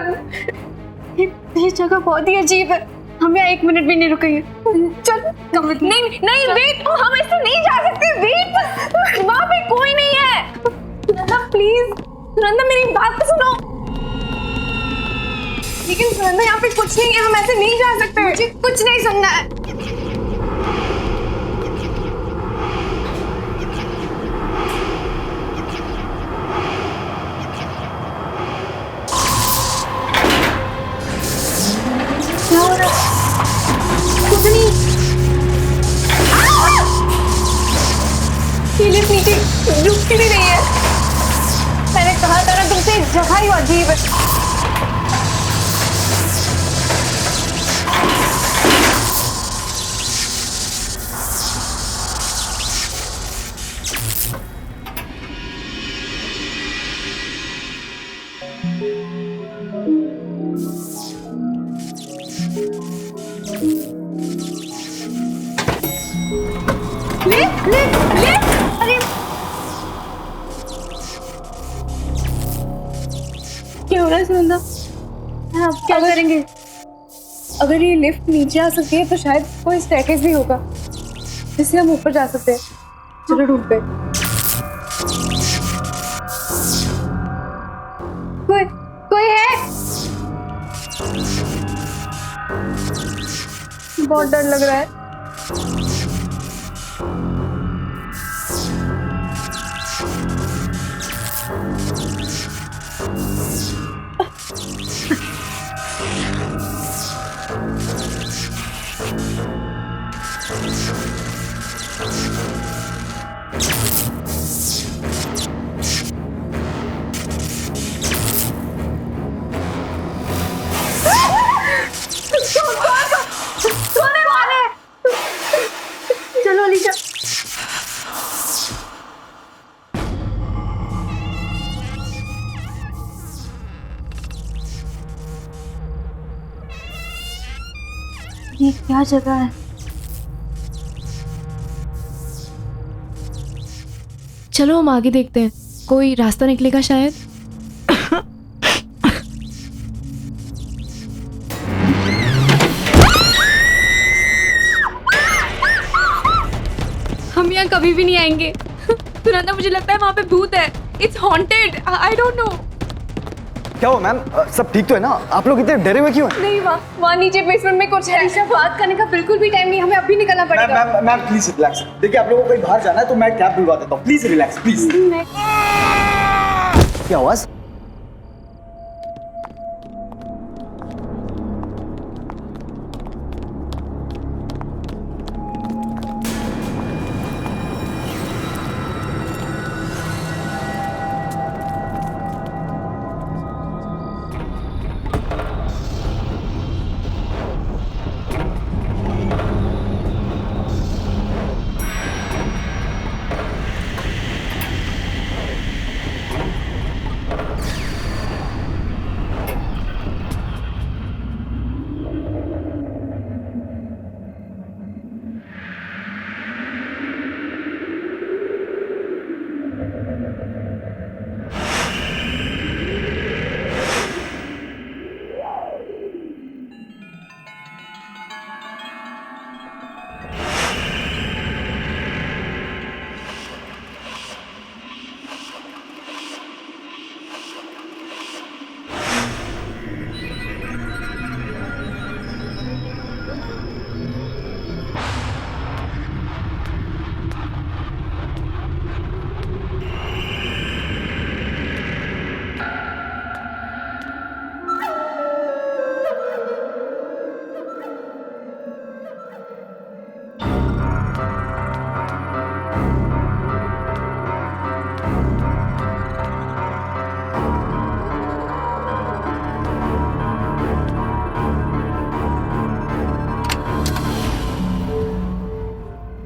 ये जगह बहुत ही अजीब है। हम यहाँ 1 मिनट भी नहीं रुकेंगे। चल नहीं वेट, हम ऐसे नहीं जा सकते। वेट, वहाँ पे कोई नहीं है। सुनंदा प्लीज, सुनंदा मेरी बात तो सुनो। लेकिन सुनंदा यहाँ पे कुछ नहीं है, हम ऐसे नहीं जा सकते। मुझे कुछ नहीं सुनना है। नीचे रुकती भी नहीं है। मैंने कहा था ना तुमसे, जगह ही अजीब है। अरे क्या हो रहा है सुनंदा? आप क्या करेंगे? अगर ये लिफ्ट नीचे आ सकती है तो शायद कोई स्टेयरकेस भी होगा जिससे हम ऊपर जा सकते हैं। चलो रूम पे। कोई है? बहुत डर लग रहा है। चलो अलीशा। ये क्या जगह है? चलो हम आगे देखते हैं, कोई रास्ता निकलेगा शायद। हम यहाँ कभी भी नहीं आएंगे। सुनंदा, मुझे लगता है वहाँ पे भूत है। It's haunted. I don't know. क्या हुआ मैम? सब ठीक तो है ना? आप लोग इतने डरे हुए क्यों हैं? नहीं, वहाँ नीचे बेसमेंट में कुछ है। अलीशा, बात करने का बिल्कुल भी टाइम नहीं, हमें अभी निकलना पड़ेगा। Ma'am please relax. देखिए आप लोगों को कहीं बाहर जाना है तो मैं कैब बुलवा देता हूँ। Please relax please. क्या आवाज?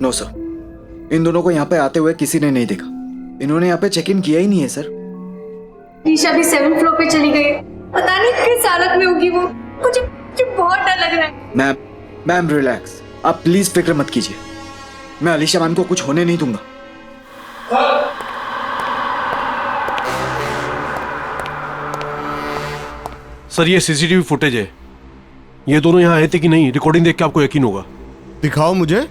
नो सर, इन दोनों को यहाँ पे आते हुए किसी ने नहीं देखा। इन्होंने यहाँ पे चेक इन किया ही नहीं है सर। ईशा भी 7th फ्लोर पे चली गई। पता नहीं किस हालत में होगी वो। मुझे बहुत डर लग रहा है। Ma'am relax. आप प्लीज फिक्र मत कीजिए। मैं अलीशा मैम को कुछ होने नहीं दूंगा। सर ये सीसीटीवी फुटेज है। ये दोनों यहाँ आए थे कि नहीं, रिकॉर्डिंग देख के आपको यकीन होगा। दिखाओ मुझे।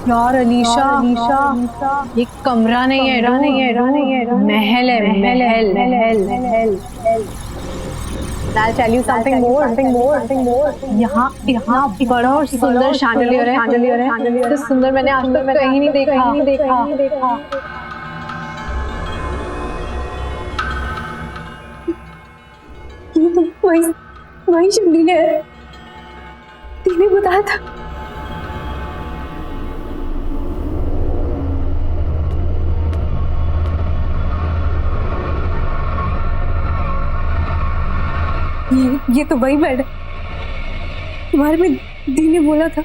यार अलीशा, ये कमरा नहीं है, महल है। I'll tell you something more. यहाँ बड़ा और सुंदर शैंडलियर है। तो सुंदर मैंने आज तक कहीं नहीं देखा। ये तो वही शैंडलियर है। तूने बताया था। ये तो वही बेड है तुम्हारे में दी ने बोला था।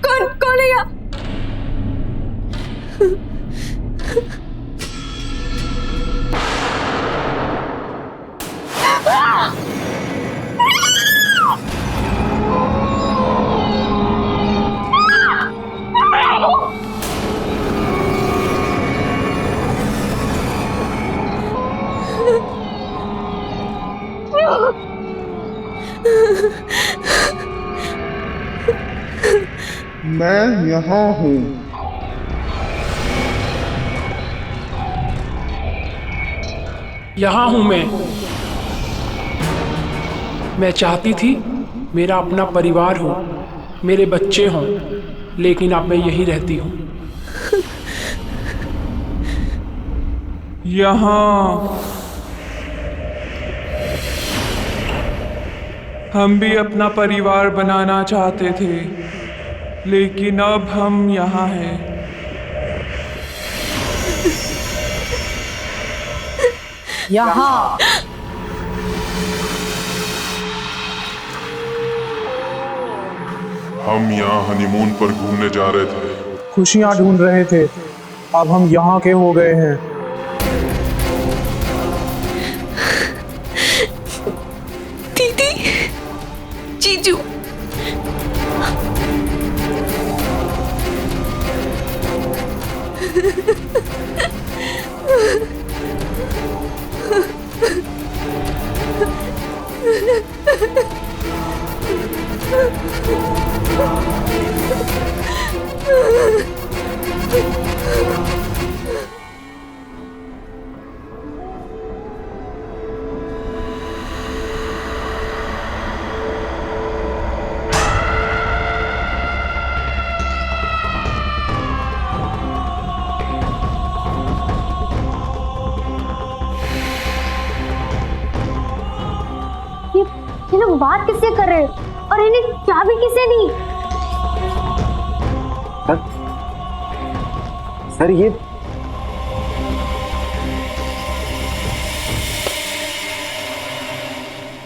कौन है यहाँ? मैं यहाँ हूँ। यहाँ हूँ मैं चाहती थी मेरा अपना परिवार हो, मेरे बच्चे हों, लेकिन अब मैं यहीं रहती हूँ। यहाँ हम भी अपना परिवार बनाना चाहते थे, लेकिन अब हम यहाँ हैं। यहाँ हम यहाँ हनीमून पर घूमने जा रहे थे। खुशियाँ ढूंढ रहे थे, अब हम यहाँ के हो गए हैं। दीदी, जीजू, ये लोग बात किससे कर रहे हैं और इन्हें चाबी किसने दी? सर ये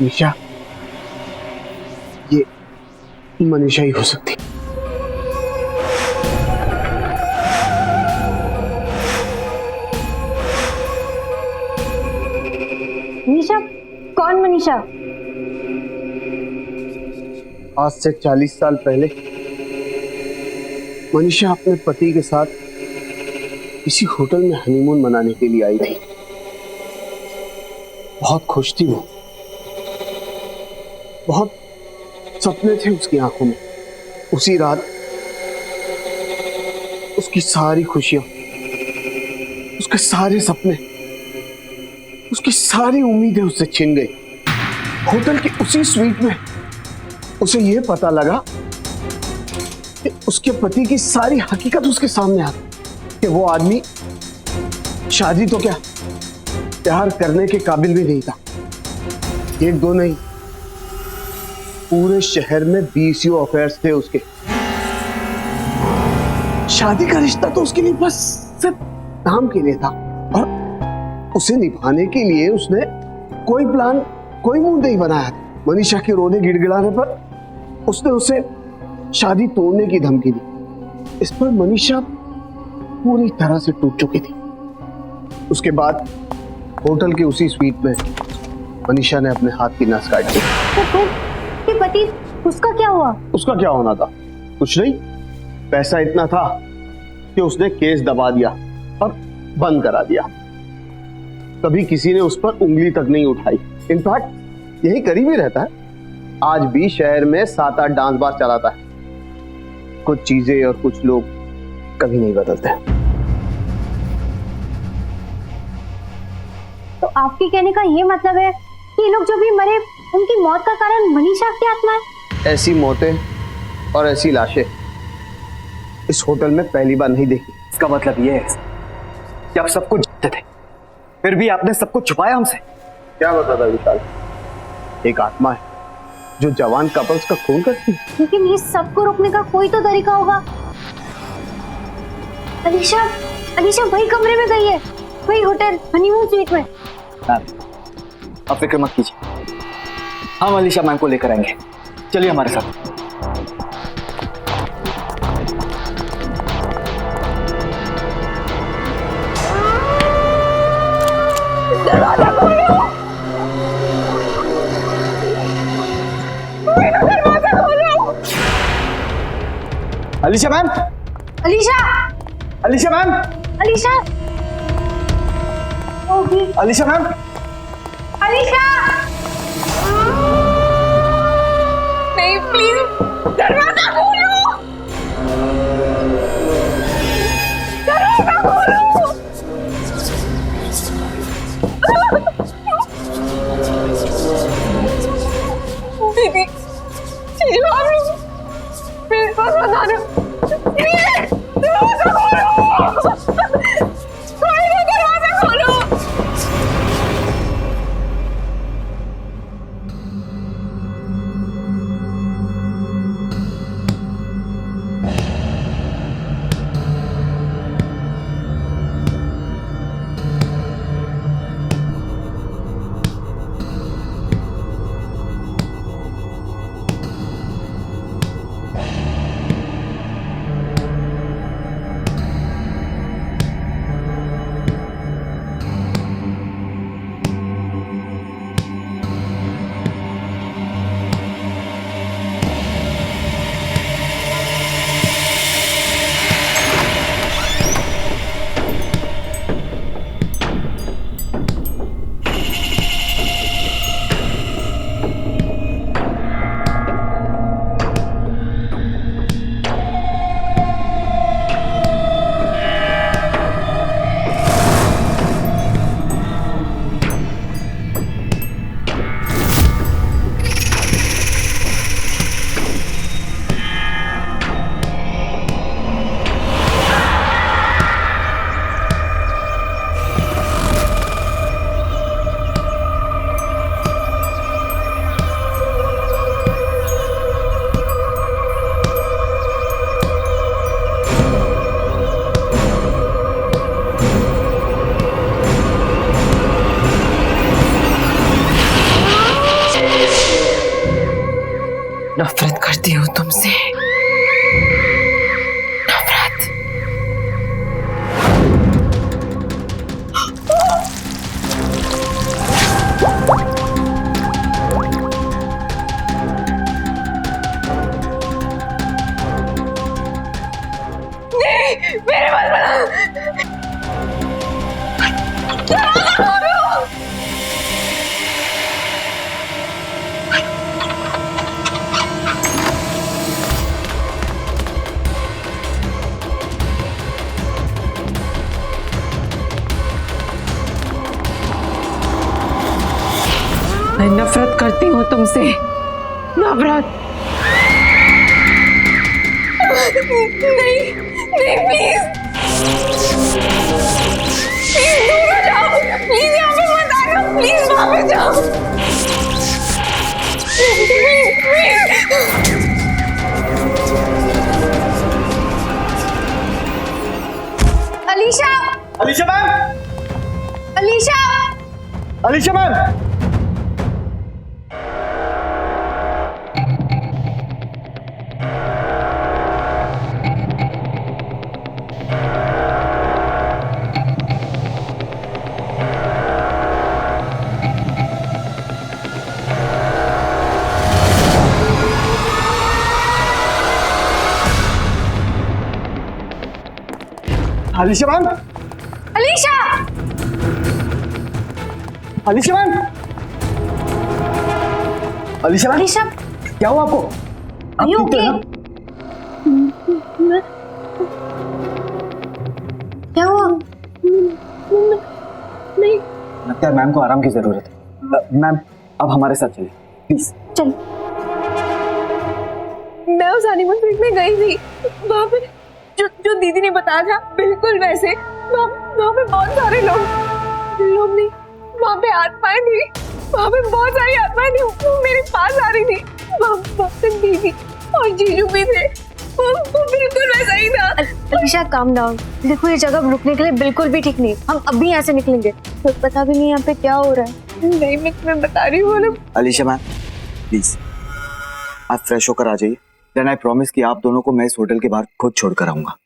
निशा, ये मनीषा ही हो सकती। मनीषा? कौन मनीषा? आज से 40 साल पहले मनीषा अपने पति के साथ इसी होटल में हनीमून मनाने के लिए आई थी। बहुत खुश थी वो, बहुत सपने थे उसकी आंखों में। उसी रात उसकी सारी खुशियां, उसके सारे सपने, उसकी सारी उम्मीदें उससे छिन गई। होटल की उसी स्वीट में उसे यह पता लगा कि उसके पति की सारी हकीकत उसके सामने आ गई कि वो आदमी शादी तो क्या, प्यार करने के काबिल भी नहीं था। एक दो नहीं, पूरे शहर में 20 अफेयर्स थे उसके। शादी का रिश्ता तो उसके लिए बस सिर्फ नाम के लिए था, और उसे निभाने के लिए उसने कोई प्लान, कोई मूड नहीं बनाया था। मनीषा के रोने गिड़गिड़ाने पर उसने उसे शादी तोड़ने की धमकी दी। इस पर मनीषा पूरी तरह से टूट चुकी थी। उसके बाद होटल के उसी स्वीट में मनीषा ने अपने हाथ की नस काट दी। तो पति, उसका क्या हुआ? उसका क्या होना था? कुछ नहीं, पैसा इतना था कि उसने केस दबा दिया और बंद करा दिया। कभी किसी ने उस पर उंगली तक नहीं उठाई। इनफैक्ट यही करीब ही रहता है। आज भी शहर में 7-8 डांस बार चलाता है। कुछ चीजें और कुछ लोग कभी नहीं बदलते। तो आपके कहने का ये मतलब है कि ये लोग जो भी मरे, उनकी मौत का कारण मनीषा की आत्मा है? ऐसी मौतें और ऐसी लाशें इस होटल में पहली बार नहीं देखी। इसका मतलब ये है कि आप सब कुछ जानते थे, फिर भी आपने सब कुछ छुपाया हमसे। क्या बताता विशाल? एक आत्मा है जो जवान कपल्स का खून करती है। लेकिन ये सबको रोकने का कोई तो तरीका होगा। अलीशा वही कमरे में गई है, वही होटल हनीमून स्वीट में। आप फिक्र मत कीजिए, हम अलीशा मैम को लेकर आएंगे। चलिए हमारे साथ। Alisha ma'am, Alisha, Alisha ma'am, Alisha, Alisha ma'am, Alisha, नहीं प्लीज दरवाजा खोलो, दरवाजा खोलो। दीदी चलो आप लोग मेरे पास बता दो, दरवाजा खोलो, दरवाजा खोलो। नफरत करती हूँ तुमसे, नफरत। नहीं मेरे पास बना, मैं नफरत करती हूँ तुमसे, नफरत। नहीं नहीं प्लीज, प्लीज दूर हो जाओ, प्लीज यहाँ पे मत आना, प्लीज वहाँ पे जाओ, please please. Alisha, Alisha ma'am, Alisha, Alisha ma'am, Alisha ma'am, Alisha, Alisha ma'am, Alisha ma'am, Alisha, क्या हुआ आपको? आप ठीक तो हैं ना? क्या हुआ? नहीं लगता है मैम को आराम की जरूरत है। मैम अब हमारे साथ चलिए प्लीज। चल। मैं उस हनीमून स्वीट में गई थी, वहाँ पे जो दीदी ने बताया था बिल्कुल वैसे, वहाँ पे बहुत सारे लोग नहीं, वहाँ पे आत्माएं थी, वहाँ पे बहुत सारी आत्माएं थी, वो मेरे पास आ रही थी, वहाँ पे दीदी और जीजू भी थे, वो बिल्कुल वैसा ही था। अलीशा काम डाउन, देखो ये जगह रुकने के लिए बिल्कुल भी ठीक नहीं, हम अभी यहाँ से निकलेंगे, तो पता भी नहीं यहाँ पे क्या हो रहा है। नहीं मैं तुम्हें बता रही हूँ। अलीशा मैम प्लीज आप फ्रेश होकर आ जाइए, देन आई प्रॉमिस कि आप दोनों को मैं इस होटल के बाहर खुद छोड़कर आऊंगा।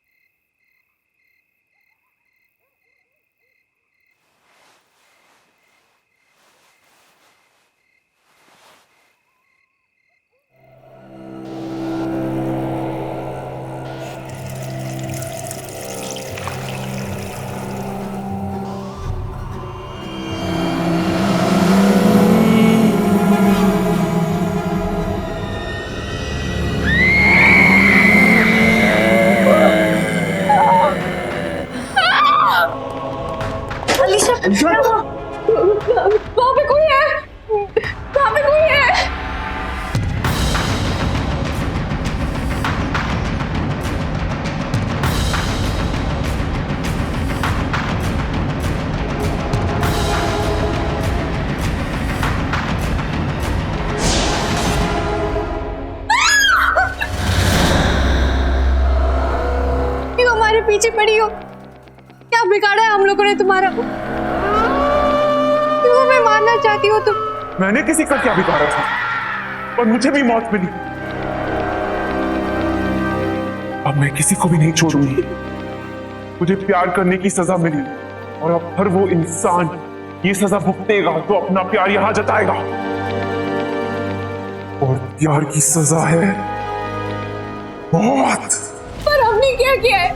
पीछे पड़ी हो? क्या बिगाड़ा है हम लोगों ने तुम्हारा? क्यों हमें मारना चाहती हो तुम? मैंने किसी का क्या बिगाड़ा था, और मुझे भी मौत मिली। अब मैं किसी को भी नहीं छोड़ूंगी। मुझे प्यार करने की सजा मिली, और अब हर वो इंसान ये सजा भुगतेगा तो अपना प्यार यहां जताएगा। और प्यार की सजा है मौत। पर हमने क्या किया है?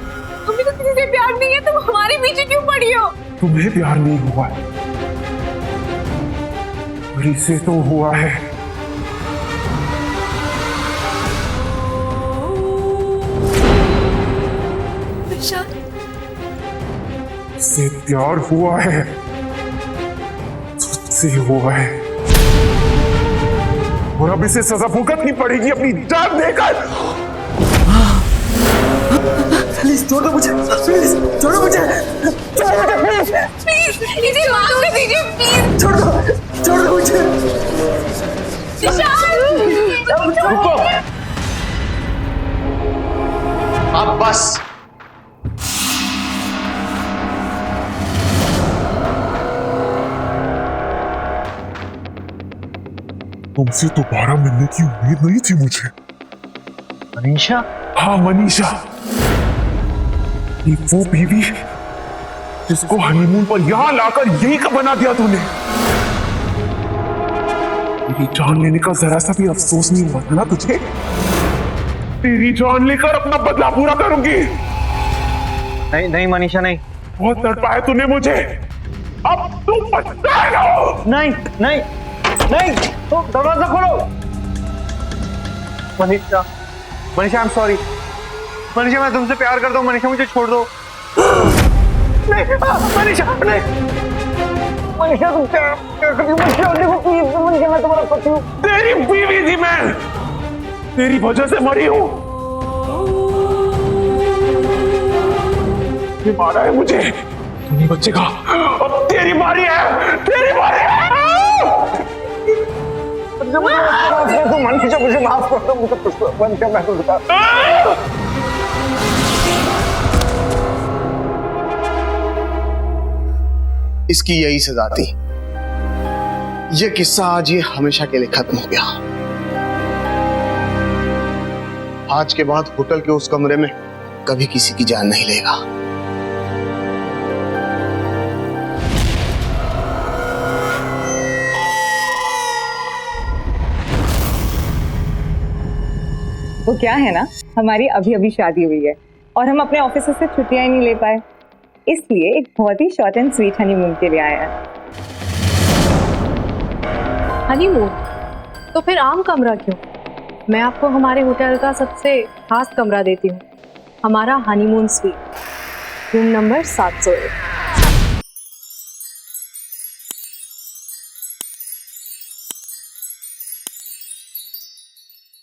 हमें तो किसी से प्यार नहीं है, तुम हमारे पीछे क्यों पड़ी हो? तुम्हें प्यार नहीं हुआ है, मेरी से तो हुआ है। से प्यार हुआ है, तुझसे हुआ है, और अब इसे सजा भुगतनी पड़ेगी अपनी जान देकर। प्लीज छोड़ दो मुझे, प्लीज छोड़ो मुझे, प्लीज इसे माफ कर दीजिए, प्लीज छोड़ दो मुझे। रुको, आप बस। तुमसे दोबारा मिलने की उम्मीद नहीं थी मुझे। मनीषा? हाँ मनीषा, ये वो बीवी जिसको हनीमून पर यहां लाकर यही का बना दिया तूने। मेरी जान लेने का जरा सा भी अफसोस नहीं हुआ था ना तुझे? तेरी जान लेकर अपना बदला पूरा करूंगी। नहीं नहीं मनीषा, नहीं। बहुत तड़पाया तूने मुझे, अब तू पछताएगा। नहीं नहीं नहीं, तो दरवाजा खोलो। Manisha, Manisha I am sorry. Manisha मैं तुमसे प्यार करता हूँ। मनीषा मुझे छोड़ दो। नहीं मनीषा, नहीं मनीषा, तुम क्या करती हो? मनीषा मैं तुम्हारा पति हूँ। तेरी बीवी थी मैं, तेरी वजह से मरी हूँ। ये मारा है मुझे, तू नहीं बचेगा। अब तेरी बारी है, तेरी बारी है। मनीषा मुझे माफ कर दो, मुझे मनीषा मैं तो बता। इसकी यही सजा थी। ये किस्सा आज ये हमेशा के लिए खत्म हो गया। आज के बाद होटल के उस कमरे में कभी किसी की जान नहीं लेगा। वो क्या है ना, हमारी अभी अभी शादी हुई है और हम अपने ऑफिस से छुट्टियां ही नहीं ले पाए, इसलिए एक बहुत ही शॉर्ट एंड स्वीट हनीमून के लिए आया है। हनीमून? तो फिर आम कमरा क्यों? मैं आपको हमारे होटल का सबसे खास कमरा देती हूँ, हमारा हनीमून स्वीट, रूम नंबर 701।